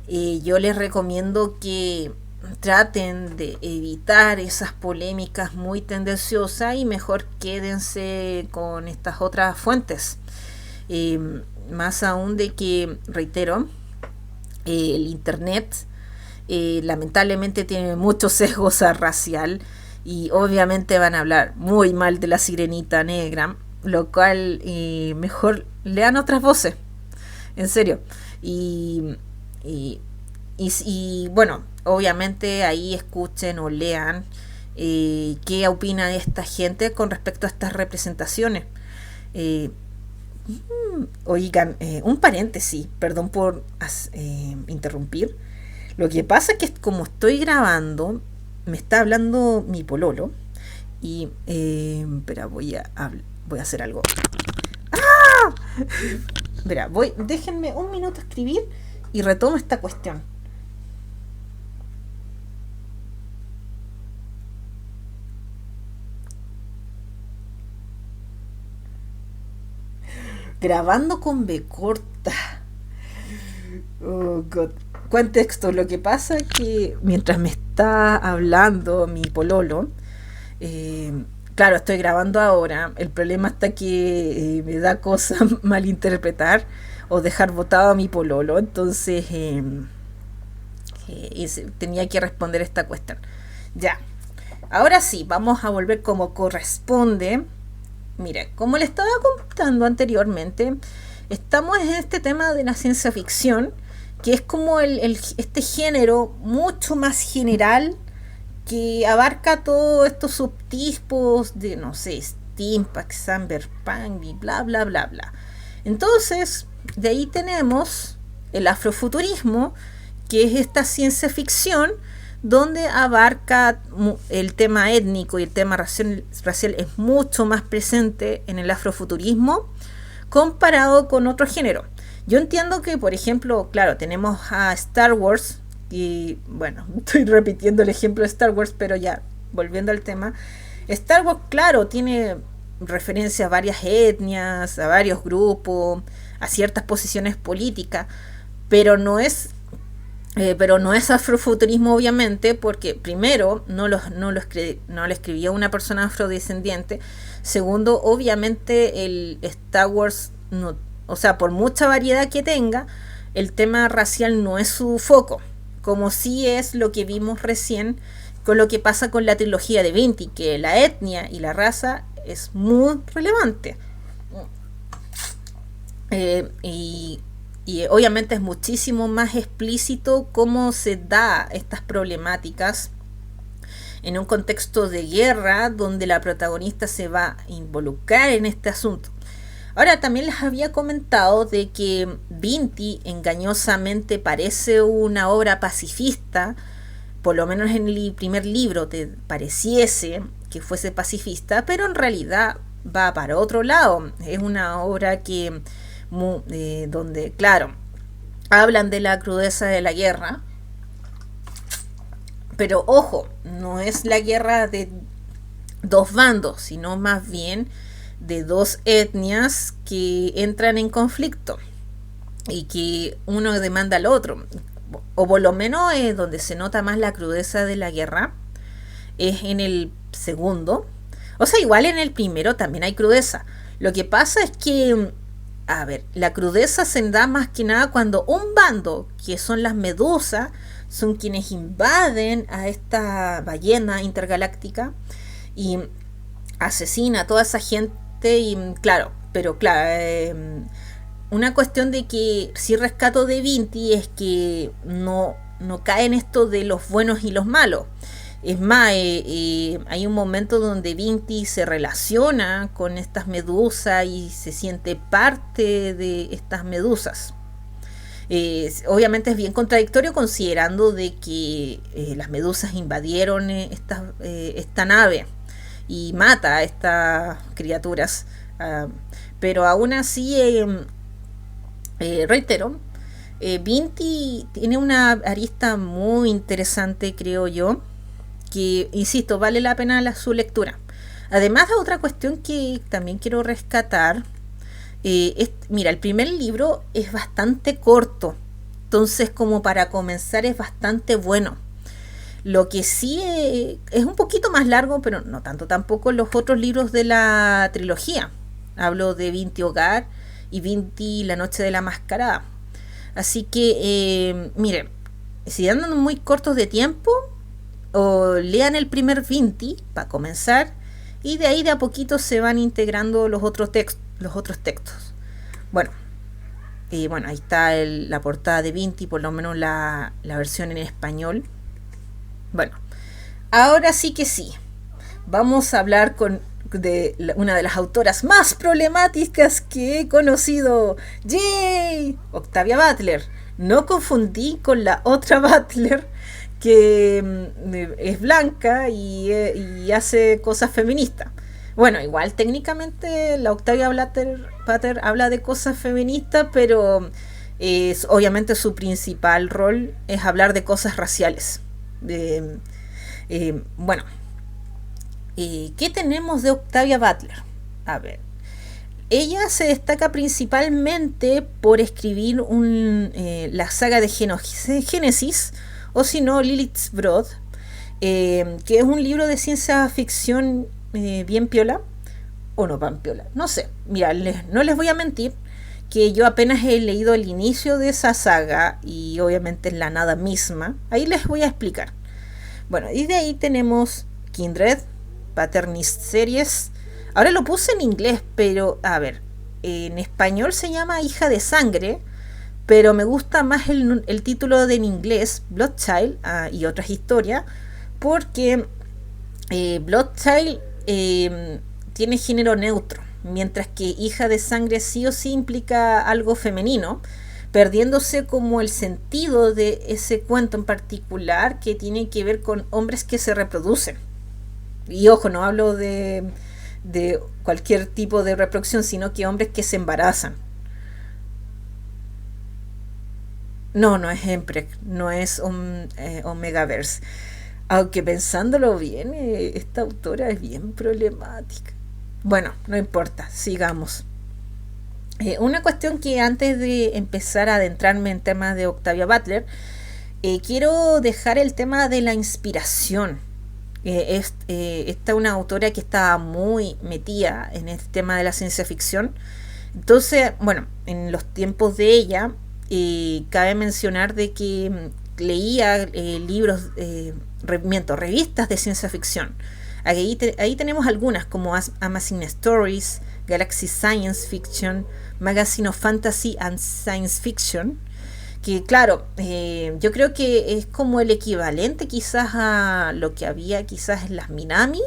yo les recomiendo que traten de evitar esas polémicas muy tendenciosas y mejor quédense con estas otras fuentes. Más aún de que, reitero, el internet lamentablemente tiene mucho sesgo racial. Y obviamente van a hablar muy mal de la sirenita negra, lo cual mejor lean otras voces, en serio. Y bueno, obviamente ahí escuchen o lean qué opina esta gente con respecto a estas representaciones. Oigan, un paréntesis, perdón por interrumpir. Lo que pasa es que como estoy grabando, me está hablando mi pololo y espera, voy a hacer algo. ¡Ah! Espera, déjenme un minuto escribir y retomo esta cuestión. Grabando con B corta. Oh God. Contexto, lo que pasa es que mientras me está hablando mi pololo, claro, estoy grabando ahora, el problema está que me da cosa malinterpretar o dejar botado a mi pololo, entonces tenía que responder esta cuestión. Ya, ahora sí, vamos a volver como corresponde. Mira, como le estaba contando anteriormente, estamos en este tema de la ciencia ficción, que es como este género mucho más general que abarca todos estos subtipos de, no sé, steampunk, cyberpunk y bla bla bla bla. Entonces, de ahí tenemos el afrofuturismo, que es esta ciencia ficción donde abarca el tema étnico y el tema racial es mucho más presente en el afrofuturismo comparado con otro género. Yo entiendo que, por ejemplo, claro, tenemos a Star Wars, y bueno, estoy repitiendo el ejemplo de Star Wars, pero ya, volviendo al tema, Star Wars, claro, tiene referencia a varias etnias, a varios grupos, a ciertas posiciones políticas, pero no es Pero no es afrofuturismo, obviamente, porque primero no lo escribía una persona afrodescendiente. Segundo, obviamente el Star Wars, no, o sea, por mucha variedad que tenga, el tema racial no es su foco, como sí es lo que vimos recién con lo que pasa con la trilogía de Vinti, que la etnia y la raza es muy relevante. Y obviamente es muchísimo más explícito cómo se da estas problemáticas en un contexto de guerra donde la protagonista se va a involucrar en este asunto. Ahora, también les había comentado de que Vinti engañosamente parece una obra pacifista, por lo menos en el primer libro te pareciese que fuese pacifista, pero en realidad va para otro lado. Es una obra que donde, claro, hablan de la crudeza de la guerra, pero ojo, no es la guerra de dos bandos, sino más bien de dos etnias que entran en conflicto y que uno demanda al otro, o por lo menos donde se nota más la crudeza de la guerra es en el segundo. O sea, igual en el primero también hay crudeza. Lo que pasa es que, a ver, la crudeza se da más que nada cuando un bando, que son las medusas, son quienes invaden a esta ballena intergaláctica y asesina a toda esa gente. Y claro, pero claro, una cuestión de que sí rescato de Vinti es que no cae en esto de los buenos y los malos. Es más, hay un momento donde Vinti se relaciona con estas medusas y se siente parte de estas medusas. Obviamente es bien contradictorio considerando de que las medusas invadieron esta nave y mata a estas criaturas. Pero aún así, reitero, Vinti tiene una arista muy interesante, creo yo, que, insisto, vale la pena su lectura. Además de otra cuestión que también quiero rescatar, mira, el primer libro es bastante corto, entonces como para comenzar es bastante bueno. Lo que sí es un poquito más largo, pero no tanto tampoco los otros libros de la trilogía. Hablo de Vinti Hogar y Vinti La Noche de la Mascarada. Así que, miren, si andan muy cortos de tiempo, o lean el primer Vinti para comenzar, y de ahí de a poquito se van integrando los otros textos. Bueno, ahí está la portada de Vinti, por lo menos la versión en español. Bueno, ahora sí que sí, vamos a hablar de una de las autoras más problemáticas que he conocido. ¡Yay! Octavia Butler. No confundí con la otra Butler que es blanca y hace cosas feministas. Bueno, igual técnicamente la Octavia Butler habla de cosas feministas, pero obviamente su principal rol es hablar de cosas raciales. Bueno, ¿qué tenemos de Octavia Butler? A ver, ella se destaca principalmente por escribir la saga de Génesis, o si no, Lilith's Brood, que es un libro de ciencia ficción bien piola, o no tan piola, no sé. Mira, no les voy a mentir que yo apenas he leído el inicio de esa saga y obviamente en la nada misma. Ahí les voy a explicar. Bueno, y de ahí tenemos Kindred, Paternist Series. Ahora lo puse en inglés, pero a ver, en español se llama Hija de Sangre, pero me gusta más el título en inglés, Bloodchild, y otras historias, porque Bloodchild tiene género neutro, mientras que Hija de Sangre sí o sí implica algo femenino, perdiéndose como el sentido de ese cuento en particular que tiene que ver con hombres que se reproducen. Y ojo, no hablo de cualquier tipo de reproducción, sino que hombres que se embarazan. No es Empreg, no es Omegaverse. Aunque pensándolo bien, esta autora es bien problemática. Bueno, no importa, sigamos. Una cuestión que antes de empezar a adentrarme en temas de Octavia Butler, Quiero dejar el tema de la inspiración. Esta es una autora que está muy metida en el tema de la ciencia ficción. Entonces, bueno, en los tiempos de ella, cabe mencionar de que leía libros, revistas de ciencia ficción. Ahí tenemos algunas como Amazing Stories, Galaxy Science Fiction, Magazine of Fantasy and Science Fiction, que claro, yo creo que es como el equivalente quizás a lo que había quizás en las Minami,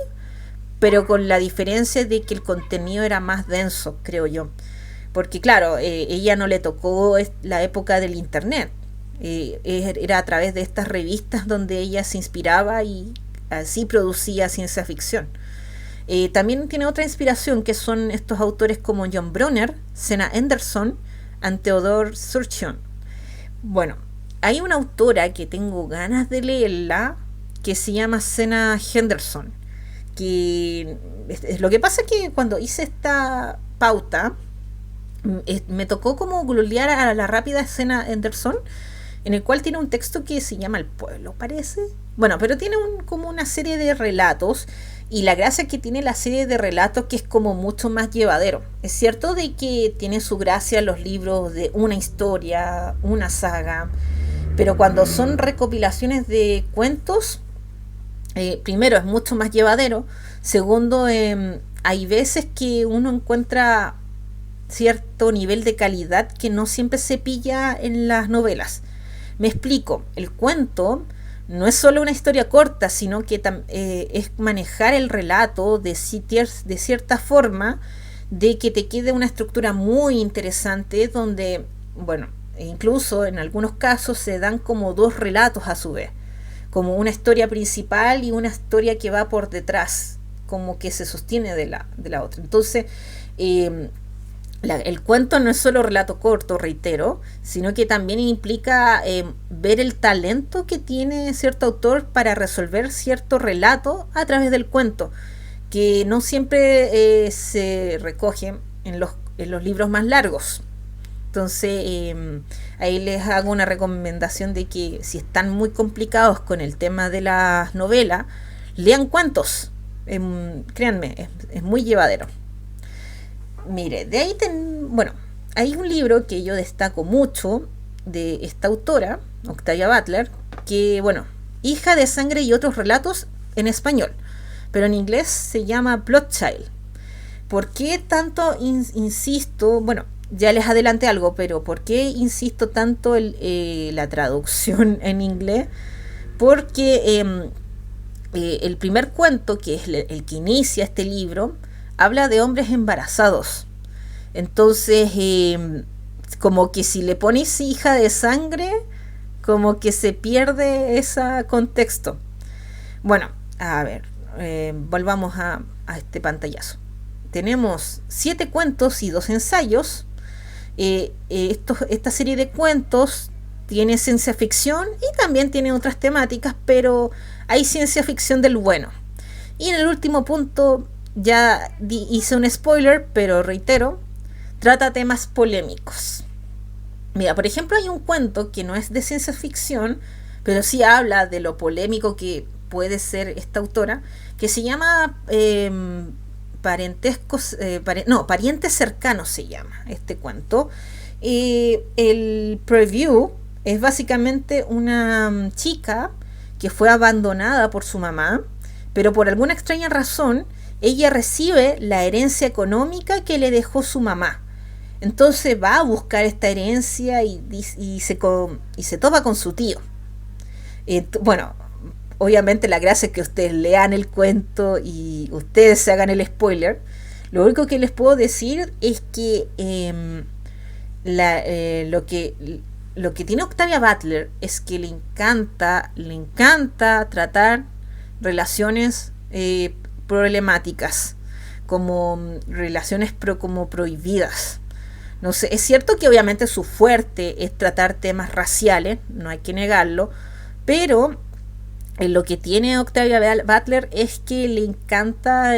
pero con la diferencia de que el contenido era más denso, creo yo. Porque claro, ella no le tocó la época del internet, era a través de estas revistas donde ella se inspiraba y así producía ciencia ficción. También tiene otra inspiración que son estos autores como John Brunner, Sena Anderson y Theodore Surchon. Bueno, hay una autora que tengo ganas de leerla que se llama Sena Henderson, que lo que pasa es que cuando hice esta pauta me tocó como googlear a la rápida Sena Anderson, en el cual tiene un texto que se llama El Pueblo, parece. Bueno, pero tiene como una serie de relatos, y la gracia que tiene la serie de relatos que es como mucho más llevadero. Es cierto de que tiene su gracia los libros de una historia, una saga, pero cuando son recopilaciones de cuentos, primero es mucho más llevadero, segundo, hay veces que uno encuentra cierto nivel de calidad que no siempre se pilla en las novelas. Me explico, el cuento no es solo una historia corta, sino que es manejar el relato de cierta forma, de que te quede una estructura muy interesante, donde, bueno, incluso en algunos casos se dan como dos relatos a su vez, como una historia principal y una historia que va por detrás, como que se sostiene de la otra. Entonces, el cuento no es solo relato corto, reitero, sino que también implica ver el talento que tiene cierto autor para resolver cierto relato a través del cuento, que no siempre se recoge en los libros más largos. Entonces, ahí les hago una recomendación de que si están muy complicados con el tema de las novelas, lean cuentos. Créanme, es muy llevadero. Mire, de ahí bueno, hay un libro que yo destaco mucho de esta autora, Octavia Butler, que, bueno, Hija de Sangre y otros relatos en español, pero en inglés se llama Bloodchild. ¿Por qué tanto insisto? Bueno, ya les adelanté algo, pero ¿por qué insisto tanto la traducción en inglés? Porque el primer cuento, que es el que inicia este libro, habla de hombres embarazados. Entonces, como que si le pones hija de sangre, como que se pierde ese contexto. Bueno, a ver, volvamos a este pantallazo. Tenemos 7 cuentos y 2 ensayos. Esta serie de cuentos tiene ciencia ficción y también tiene otras temáticas, pero hay ciencia ficción del bueno. Y en el último punto, ya hice un spoiler, pero reitero, trata temas polémicos. Mira, por ejemplo, hay un cuento que no es de ciencia ficción, pero sí habla de lo polémico que puede ser esta autora, que se llama Parientes Cercanos se llama este cuento. El preview es básicamente una chica que fue abandonada por su mamá, pero por alguna extraña razón ella recibe la herencia económica que le dejó su mamá. Entonces va a buscar esta herencia y se topa con su tío. Bueno, obviamente la gracia es que ustedes lean el cuento y ustedes se hagan el spoiler. Lo único que les puedo decir es que lo que tiene Octavia Butler es que le encanta tratar relaciones problemáticas, como relaciones como prohibidas. No sé, es cierto que obviamente su fuerte es tratar temas raciales, no hay que negarlo, pero lo que tiene Octavia Butler es que le encanta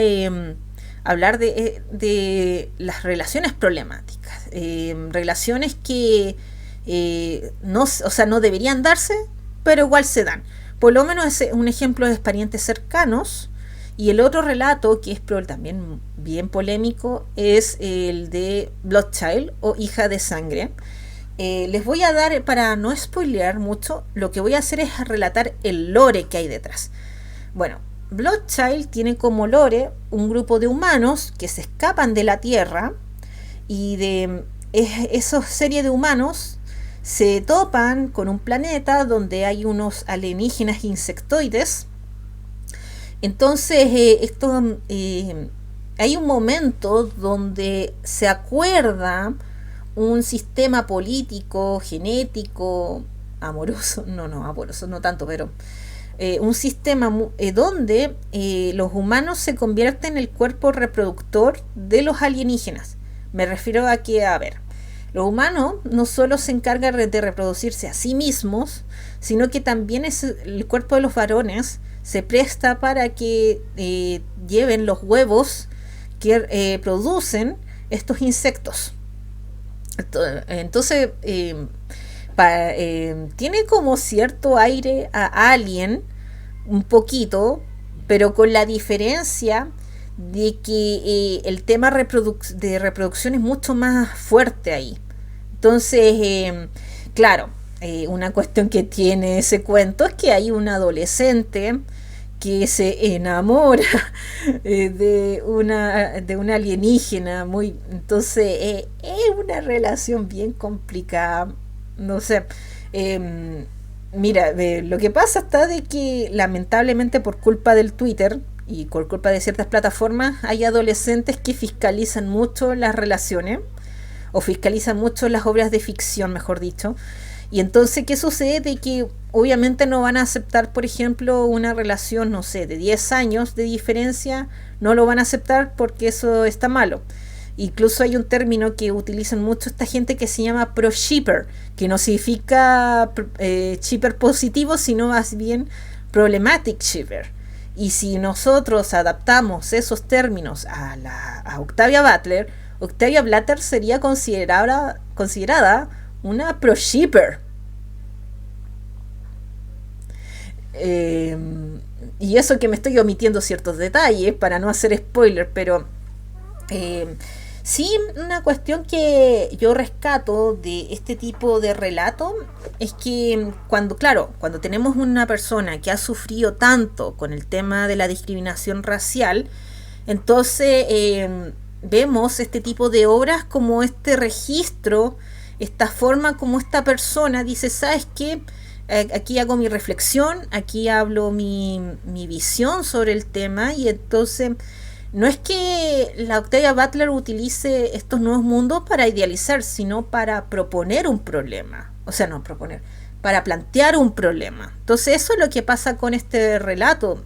hablar de las relaciones problemáticas, relaciones que no deberían darse, pero igual se dan. Por lo menos es un ejemplo de parientes cercanos. Y el otro relato, que es también bien polémico, es el de Bloodchild o Hija de Sangre. Les voy a dar, para no spoilear mucho, lo que voy a hacer es relatar el lore que hay detrás. Bueno, Bloodchild tiene como lore un grupo de humanos que se escapan de la Tierra y de esa serie de humanos se topan con un planeta donde hay unos alienígenas insectoides. Entonces hay un momento donde se acuerda un sistema político, genético, amoroso no tanto, pero un sistema donde los humanos se convierten en el cuerpo reproductor de los alienígenas. Me refiero a que, los humanos no solo se encargan de reproducirse a sí mismos, sino que también el cuerpo de los varones se presta para que lleven los huevos que producen estos insectos. Entonces, tiene como cierto aire a Alien, un poquito, pero con la diferencia de que el tema de reproducción es mucho más fuerte ahí. Entonces, claro, una cuestión que tiene ese cuento es que hay un adolescente que se enamora de una alienígena entonces es una relación bien complicada, no sé. Mira, lo que pasa está de que lamentablemente por culpa del Twitter y por culpa de ciertas plataformas hay adolescentes que fiscalizan mucho las relaciones o fiscalizan mucho las obras de ficción, mejor dicho. Y entonces, ¿qué sucede? De que obviamente no van a aceptar, por ejemplo, una relación, no sé, de 10 años de diferencia, no lo van a aceptar porque eso está malo. Incluso hay un término que utilizan mucho esta gente que se llama pro-shipper, que no significa shipper positivo, sino más bien problematic shipper. Y si nosotros adaptamos esos términos a Octavia Butler sería considerada una pro-shipper. Y eso que me estoy omitiendo ciertos detalles para no hacer spoiler, pero sí, una cuestión que yo rescato de este tipo de relato es que cuando tenemos una persona que ha sufrido tanto con el tema de la discriminación racial, entonces vemos este tipo de obras como este registro, esta forma como esta persona dice, ¿sabes qué? Aquí hago mi reflexión, aquí hablo mi visión sobre el tema, y entonces no es que la Octavia Butler utilice estos nuevos mundos para idealizar, sino para proponer un problema. O sea, no proponer, para plantear un problema. Entonces eso es lo que pasa con este relato.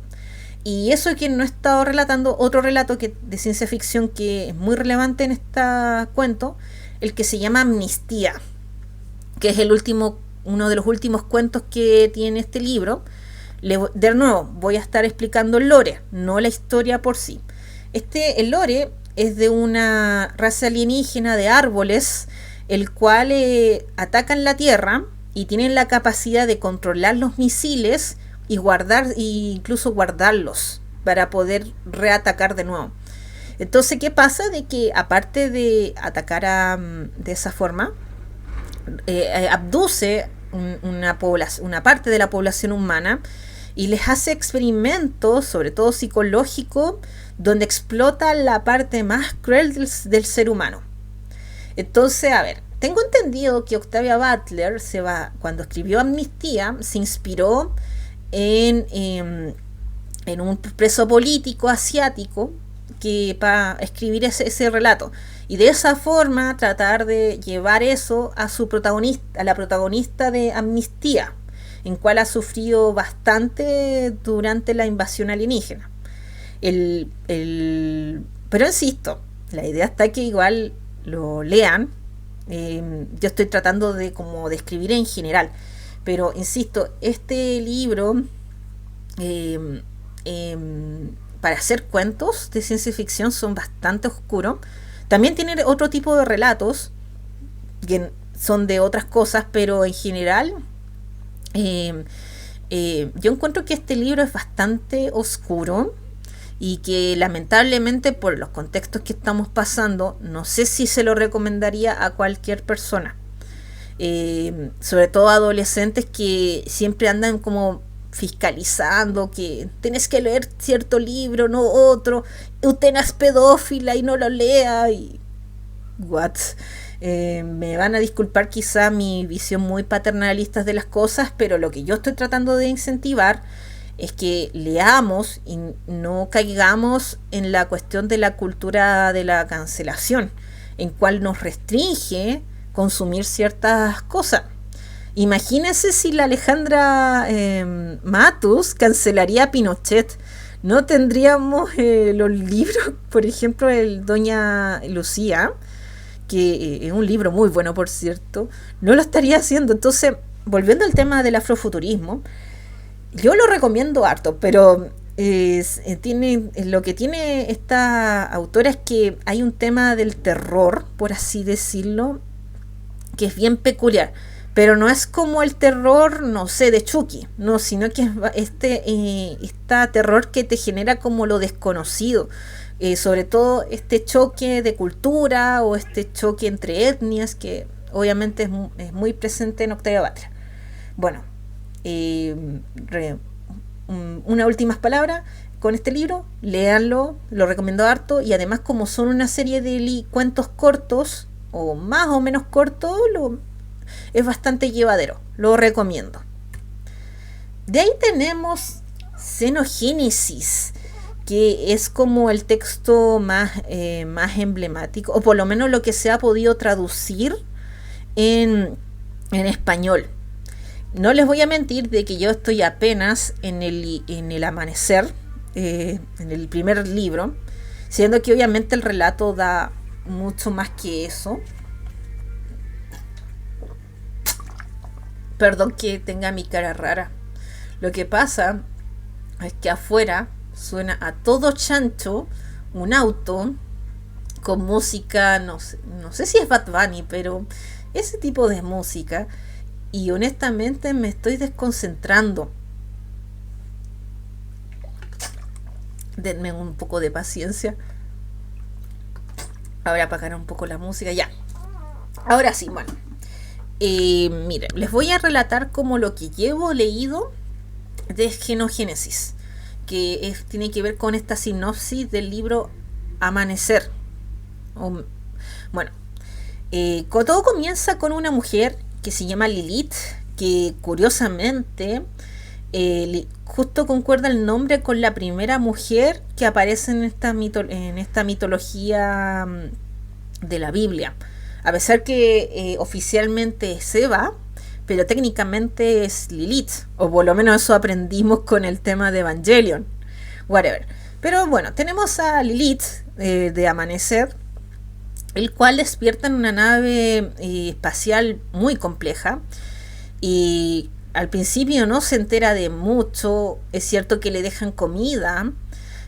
Y eso es que no he estado relatando otro relato de ciencia ficción que es muy relevante en este cuento, el que se llama Amnistía, que es uno de los últimos cuentos que tiene este libro. De nuevo, voy a estar explicando el lore, no la historia por sí. El lore es de una raza alienígena de árboles, el cual atacan la Tierra y tienen la capacidad de controlar los misiles y incluso guardarlos para poder reatacar de nuevo. Entonces, ¿qué pasa? De que aparte de atacar de esa forma, abduce una parte de la población humana y les hace experimentos, sobre todo psicológicos, donde explota la parte más cruel del ser humano. Entonces, tengo entendido que Octavia Butler cuando escribió Amnistía, se inspiró en un preso político asiático para escribir ese relato, y de esa forma tratar de llevar eso a la protagonista de Amnistía, en cual ha sufrido bastante durante la invasión alienígena. Pero insisto, la idea está que igual lo lean. Yo estoy tratando de escribir en general, pero insisto, este libro para hacer cuentos de ciencia ficción son bastante oscuros. También tiene otro tipo de relatos que son de otras cosas, pero en general Yo encuentro que este libro es bastante oscuro y que lamentablemente por los contextos que estamos pasando, no sé si se lo recomendaría a cualquier persona. Sobre todo adolescentes que siempre andan como fiscalizando que tienes que leer cierto libro, no otro, Utena es pedófila y no lo lea y what. Me van a disculpar quizá mi visión muy paternalista de las cosas, pero lo que yo estoy tratando de incentivar es que leamos y no caigamos en la cuestión de la cultura de la cancelación, en cual nos restringe consumir ciertas cosas. Imagínense si la Alejandra Matus cancelaría a Pinochet. No tendríamos los libros, por ejemplo, el Doña Lucía, que es un libro muy bueno, por cierto, no lo estaría haciendo. Entonces, volviendo al tema del afrofuturismo, yo lo recomiendo harto, pero lo que tiene esta autora es que hay un tema del terror, por así decirlo, que es bien peculiar, pero no es como el terror, no sé, de Chucky, no, sino que es este terror que te genera como lo desconocido, sobre todo este choque de cultura o este choque entre etnias que obviamente es muy presente en Octavia Butler. Bueno, unas últimas palabras con este libro, léanlo, lo recomiendo harto, y además como son una serie de cuentos cortos o más o menos cortos, es bastante llevadero, lo recomiendo. De ahí tenemos Xenogénesis, que es como el texto más emblemático, o por lo menos lo que se ha podido traducir en español. No les voy a mentir de que yo estoy apenas en el amanecer, en el primer libro, siendo que obviamente el relato da mucho más que eso. Perdón que tenga mi cara rara. Lo que pasa es que afuera suena a todo chancho un auto con música, no sé si es Bad Bunny, pero ese tipo de música, y honestamente me estoy desconcentrando. Denme un poco de paciencia. Ahora apagar un poco la música, ya. Ahora sí, bueno. Miren, les voy a relatar como lo que llevo leído de Xenogénesis, que tiene que ver con esta sinopsis del libro Amanecer. Bueno, todo comienza con una mujer que se llama Lilith, que curiosamente justo concuerda el nombre con la primera mujer que aparece en esta mitología de la Biblia. A pesar que oficialmente es Eva, pero técnicamente es Lilith, o por lo menos eso aprendimos con el tema de Evangelion, whatever. Pero bueno, tenemos a Lilith de Amanecer, el cual despierta en una nave espacial muy compleja, y al principio no se entera de mucho. Es cierto que le dejan comida,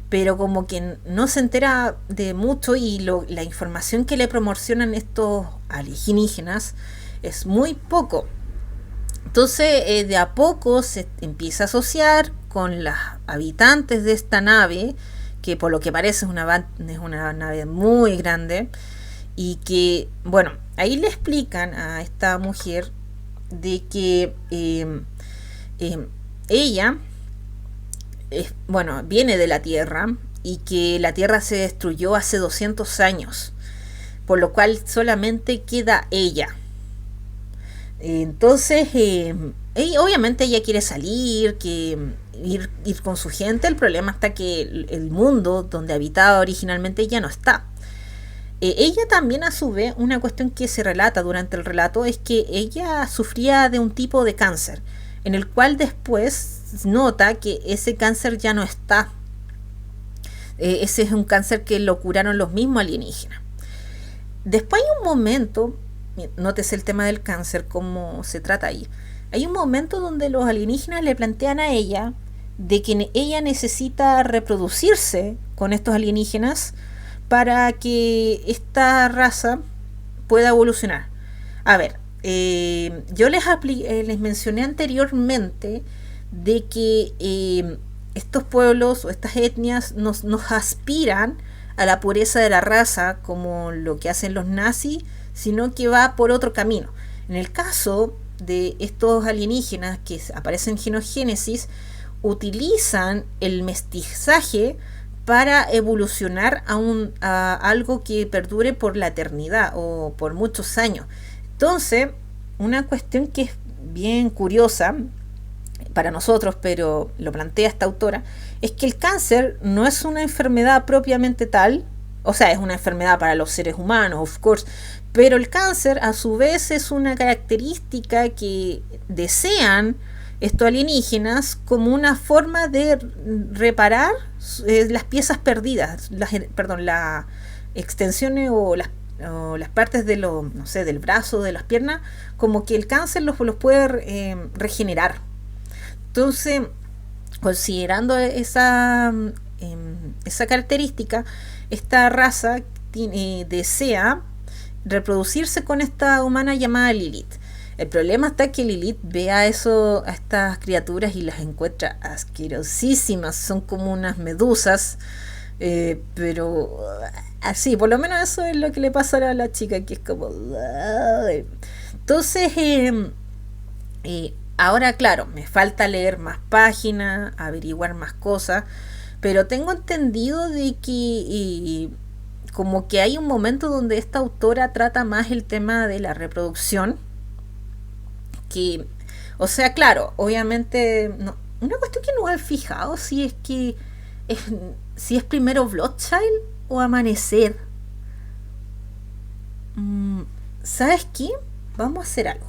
pero como que no se entera de mucho, y la información que le proporcionan estos alienígenas es muy poco. Entonces de a poco se empieza a asociar con las habitantes de esta nave, que por lo que parece es una nave muy grande, y que, bueno, ahí le explican a esta mujer de que ella viene de la Tierra, y que la Tierra se destruyó hace 200 años, por lo cual solamente queda ella. Entonces, obviamente ella quiere salir, ir con su gente. El problema está que el mundo donde habitaba originalmente ya no está. Ella también, a su vez, una cuestión que se relata durante el relato es que ella sufría de un tipo de cáncer, en el cual después nota que ese cáncer ya no está. Ese es un cáncer que lo curaron los mismos alienígenas. Después hay un momento, nótese el tema del cáncer, cómo se trata ahí. Hay un momento donde los alienígenas le plantean a ella de que ella necesita reproducirse con estos alienígenas para que esta raza pueda evolucionar. A ver, yo les mencioné anteriormente de que estos pueblos o estas etnias nos aspiran a la pureza de la raza, como lo que hacen los nazis, sino que va por otro camino. En el caso de estos alienígenas que aparecen en Genogénesis, utilizan el mestizaje para evolucionar a algo que perdure por la eternidad o por muchos años. Entonces, una cuestión que es bien curiosa para nosotros, pero lo plantea esta autora, es que el cáncer no es una enfermedad propiamente tal, o sea, es una enfermedad para los seres humanos, of course, pero el cáncer a su vez es una característica que desean estos alienígenas como una forma de reparar las piezas perdidas, las extensiones o las partes de no sé, del brazo, de las piernas, como que el cáncer los puede regenerar. Entonces, considerando esa característica, esta raza desea reproducirse con esta humana llamada Lilith. El problema está que Lilith ve a estas criaturas y las encuentra asquerosísimas, son como unas medusas, pero así, por lo menos eso es lo que le pasa a la chica, que es como... Entonces, ahora claro, me falta leer más páginas, averiguar más cosas, pero tengo entendido de que como que hay un momento donde esta autora trata más el tema de la reproducción, que, o sea, claro, obviamente, no, una cuestión que no he fijado si es primero Bloodchild o Amanecer. ¿Sabes qué? Vamos a hacer algo.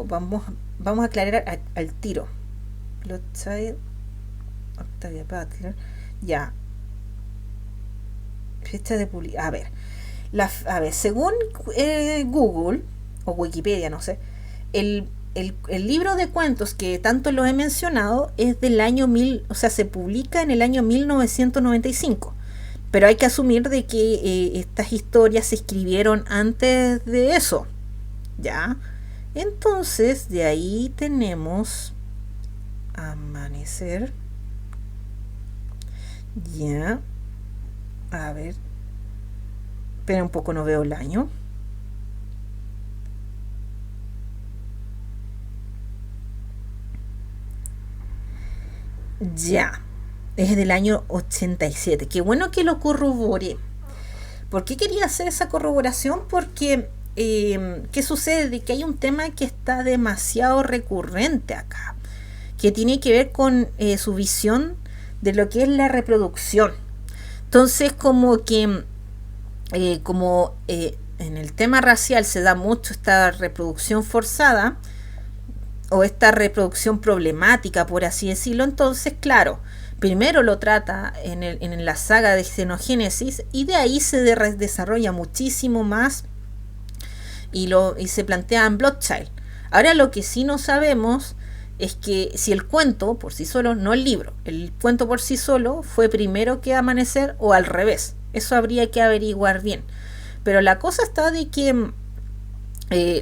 Vamos a aclarar al tiro. Bloodchild, Octavia Butler, ya. Fecha de publicación. A ver, según Google o Wikipedia, no sé, el libro de cuentos que tanto lo he mencionado es del año se publica en el año 1995, pero hay que asumir de que estas historias se escribieron antes de eso, ¿ya? Entonces, de ahí tenemos Amanecer, ya, a ver, espera un poco, no veo el año. Ya, es del año 87. Qué bueno que lo corroboré. ¿Por qué quería hacer esa corroboración? Porque, ¿qué sucede? De que hay un tema que está demasiado recurrente acá, que tiene que ver con su visión de lo que es la reproducción. Entonces, como que, en el tema racial se da mucho esta reproducción forzada, o esta reproducción problemática, por así decirlo. Entonces, claro, primero lo trata en la saga de Xenogénesis, y de ahí se desarrolla muchísimo más y se plantea en Bloodchild. Ahora, lo que sí no sabemos es que si el cuento por sí solo, no el libro, el cuento por sí solo fue primero que Amanecer o al revés. Eso habría que averiguar bien. Pero la cosa está de que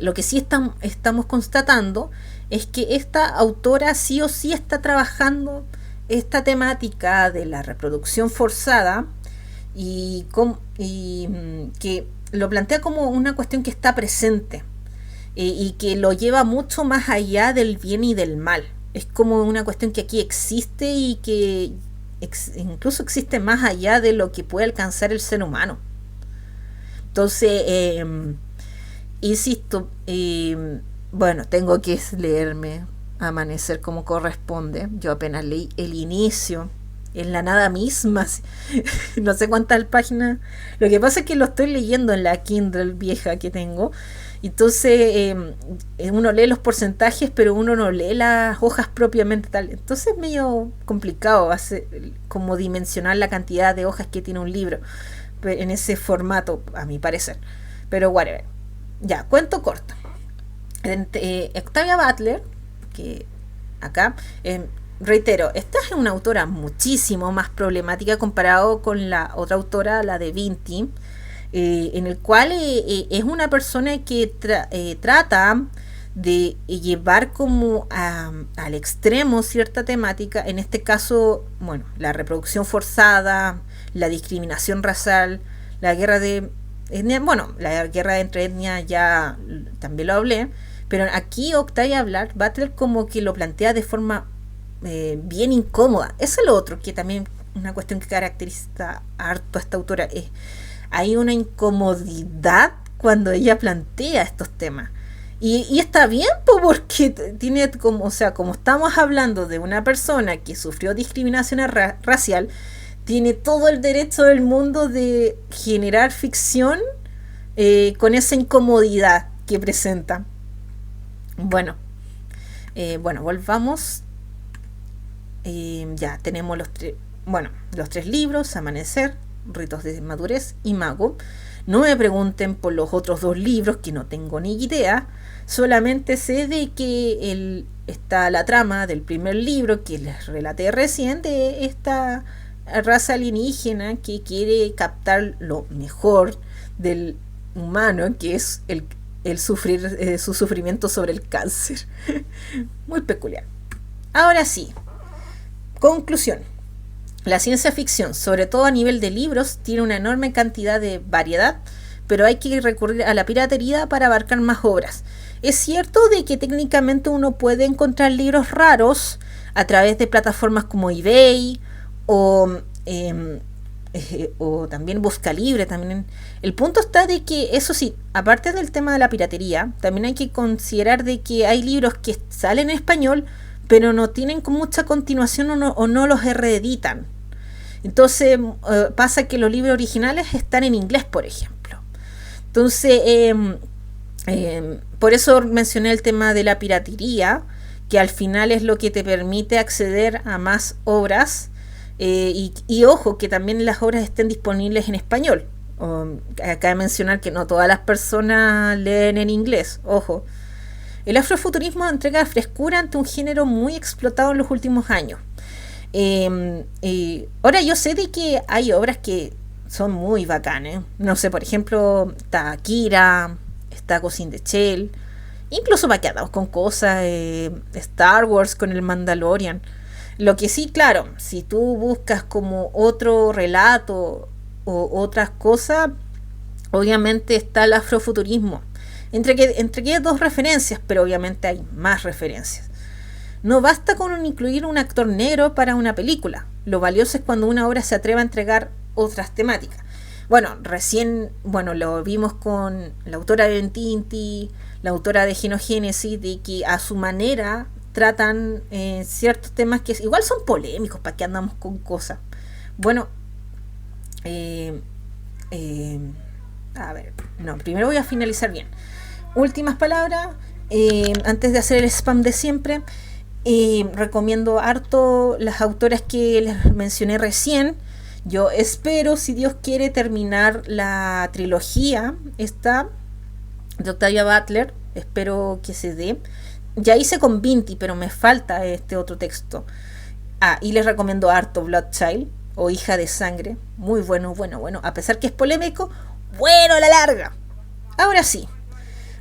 lo que sí estamos constatando es que esta autora sí o sí está trabajando esta temática de la reproducción forzada y que lo plantea como una cuestión que está presente y que lo lleva mucho más allá del bien y del mal. Es como una cuestión que aquí existe y que incluso existe más allá de lo que puede alcanzar el ser humano. Entonces, insisto, bueno, tengo que leerme Amanecer como corresponde. Yo apenas leí el inicio, en la nada misma, no sé cuántas páginas. Lo que pasa es que lo estoy leyendo en la Kindle vieja que tengo. Entonces, uno lee los porcentajes, pero uno no lee las hojas propiamente tal. Entonces es medio complicado como dimensionar la cantidad de hojas que tiene un libro en ese formato, a mi parecer. Pero whatever. Ya, cuento corto. Octavia Butler, que acá, reitero, esta es una autora muchísimo más problemática comparado con la otra autora, la de Vinti. en el cual es una persona que trata de llevar como al extremo cierta temática, en este caso, bueno, la reproducción forzada, la discriminación racial, la guerra de etnia, bueno, la guerra entre etnias ya también lo hablé, pero aquí Octavia Butler como que lo plantea de forma bien incómoda. Eso es lo otro, que también una cuestión que caracteriza harto a esta autora, es hay una incomodidad cuando ella plantea estos temas. Y está bien, porque tiene como, o sea, como estamos hablando de una persona que sufrió discriminación racial, tiene todo el derecho del mundo de generar ficción con esa incomodidad que presenta. Bueno, volvamos. Ya tenemos los tres libros: Amanecer, Ritos de Madurez y Mago. No me pregunten por los otros 2 libros, que no tengo ni idea. Solamente sé de que está la trama del primer libro que les relaté recién, de esta raza alienígena que quiere captar lo mejor del humano, que es el sufrir su sufrimiento sobre el cáncer. Muy peculiar. Ahora sí, conclusión. La ciencia ficción, sobre todo a nivel de libros, tiene una enorme cantidad de variedad, pero hay que recurrir a la piratería para abarcar más obras. Es cierto de que técnicamente uno puede encontrar libros raros a través de plataformas como eBay o también Buscalibre. También. El punto está de que, eso sí, aparte del tema de la piratería, también hay que considerar de que hay libros que salen en español, pero no tienen con mucha continuación o no los reeditan. Entonces pasa que los libros originales están en inglés, por ejemplo. Entonces, por eso mencioné el tema de la piratería, que al final es lo que te permite acceder a más obras. Y ojo, que también las obras estén disponibles en español. Acá de mencionar que no todas las personas leen en inglés, ojo. El afrofuturismo entrega frescura ante un género muy explotado en los últimos años. Ahora yo sé de que hay obras que son muy bacanas. No sé, por ejemplo, está Akira, está Ghost in the Shell, incluso vaqueados con cosas, Star Wars con el Mandalorian. Lo que sí, claro, si tú buscas como otro relato o otras cosas, obviamente está el afrofuturismo. Entregué 2 referencias, pero obviamente hay más referencias. No basta con incluir un actor negro para una película. Lo valioso es cuando una obra se atreve a entregar otras temáticas. Bueno, recién lo vimos con la autora de Tinti, la autora de Genogénesis, de que a su manera tratan ciertos temas que igual son polémicos, para que andamos con cosas. Bueno, primero voy a finalizar bien. Últimas palabras, antes de hacer el spam de siempre. Recomiendo harto las autoras que les mencioné recién. Yo espero, si Dios quiere, terminar la trilogía esta de Octavia Butler. Espero que se dé. Ya hice con Vinti, pero me falta este otro texto. Y les recomiendo harto Bloodchild o Hija de Sangre. Muy bueno. A pesar que es polémico, bueno a la larga. Ahora sí.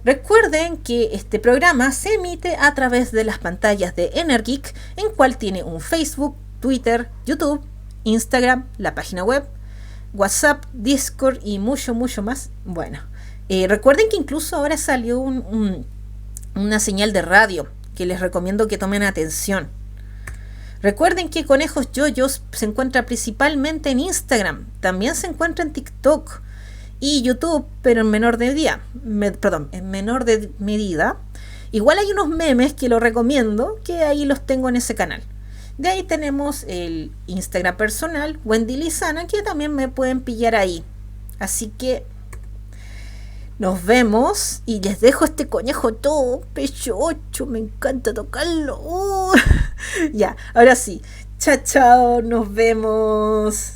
Recuerden que este programa se emite a través de las pantallas de Energeek, en cual tiene un Facebook, Twitter, YouTube, Instagram, la página web, WhatsApp, Discord y mucho más. Bueno, recuerden que incluso ahora salió una señal de radio que les recomiendo que tomen atención. Recuerden que Conejos Yoyos se encuentra principalmente en Instagram, también se encuentra en TikTok y YouTube, pero en menor de medida. Igual hay unos memes que los recomiendo, que ahí los tengo en ese canal. De ahí tenemos el Instagram personal, Wendy Lizana, que también me pueden pillar ahí. Así que nos vemos y les dejo este conejo todo pecho 8, me encanta tocarlo. Ya, ahora sí. Chao, nos vemos.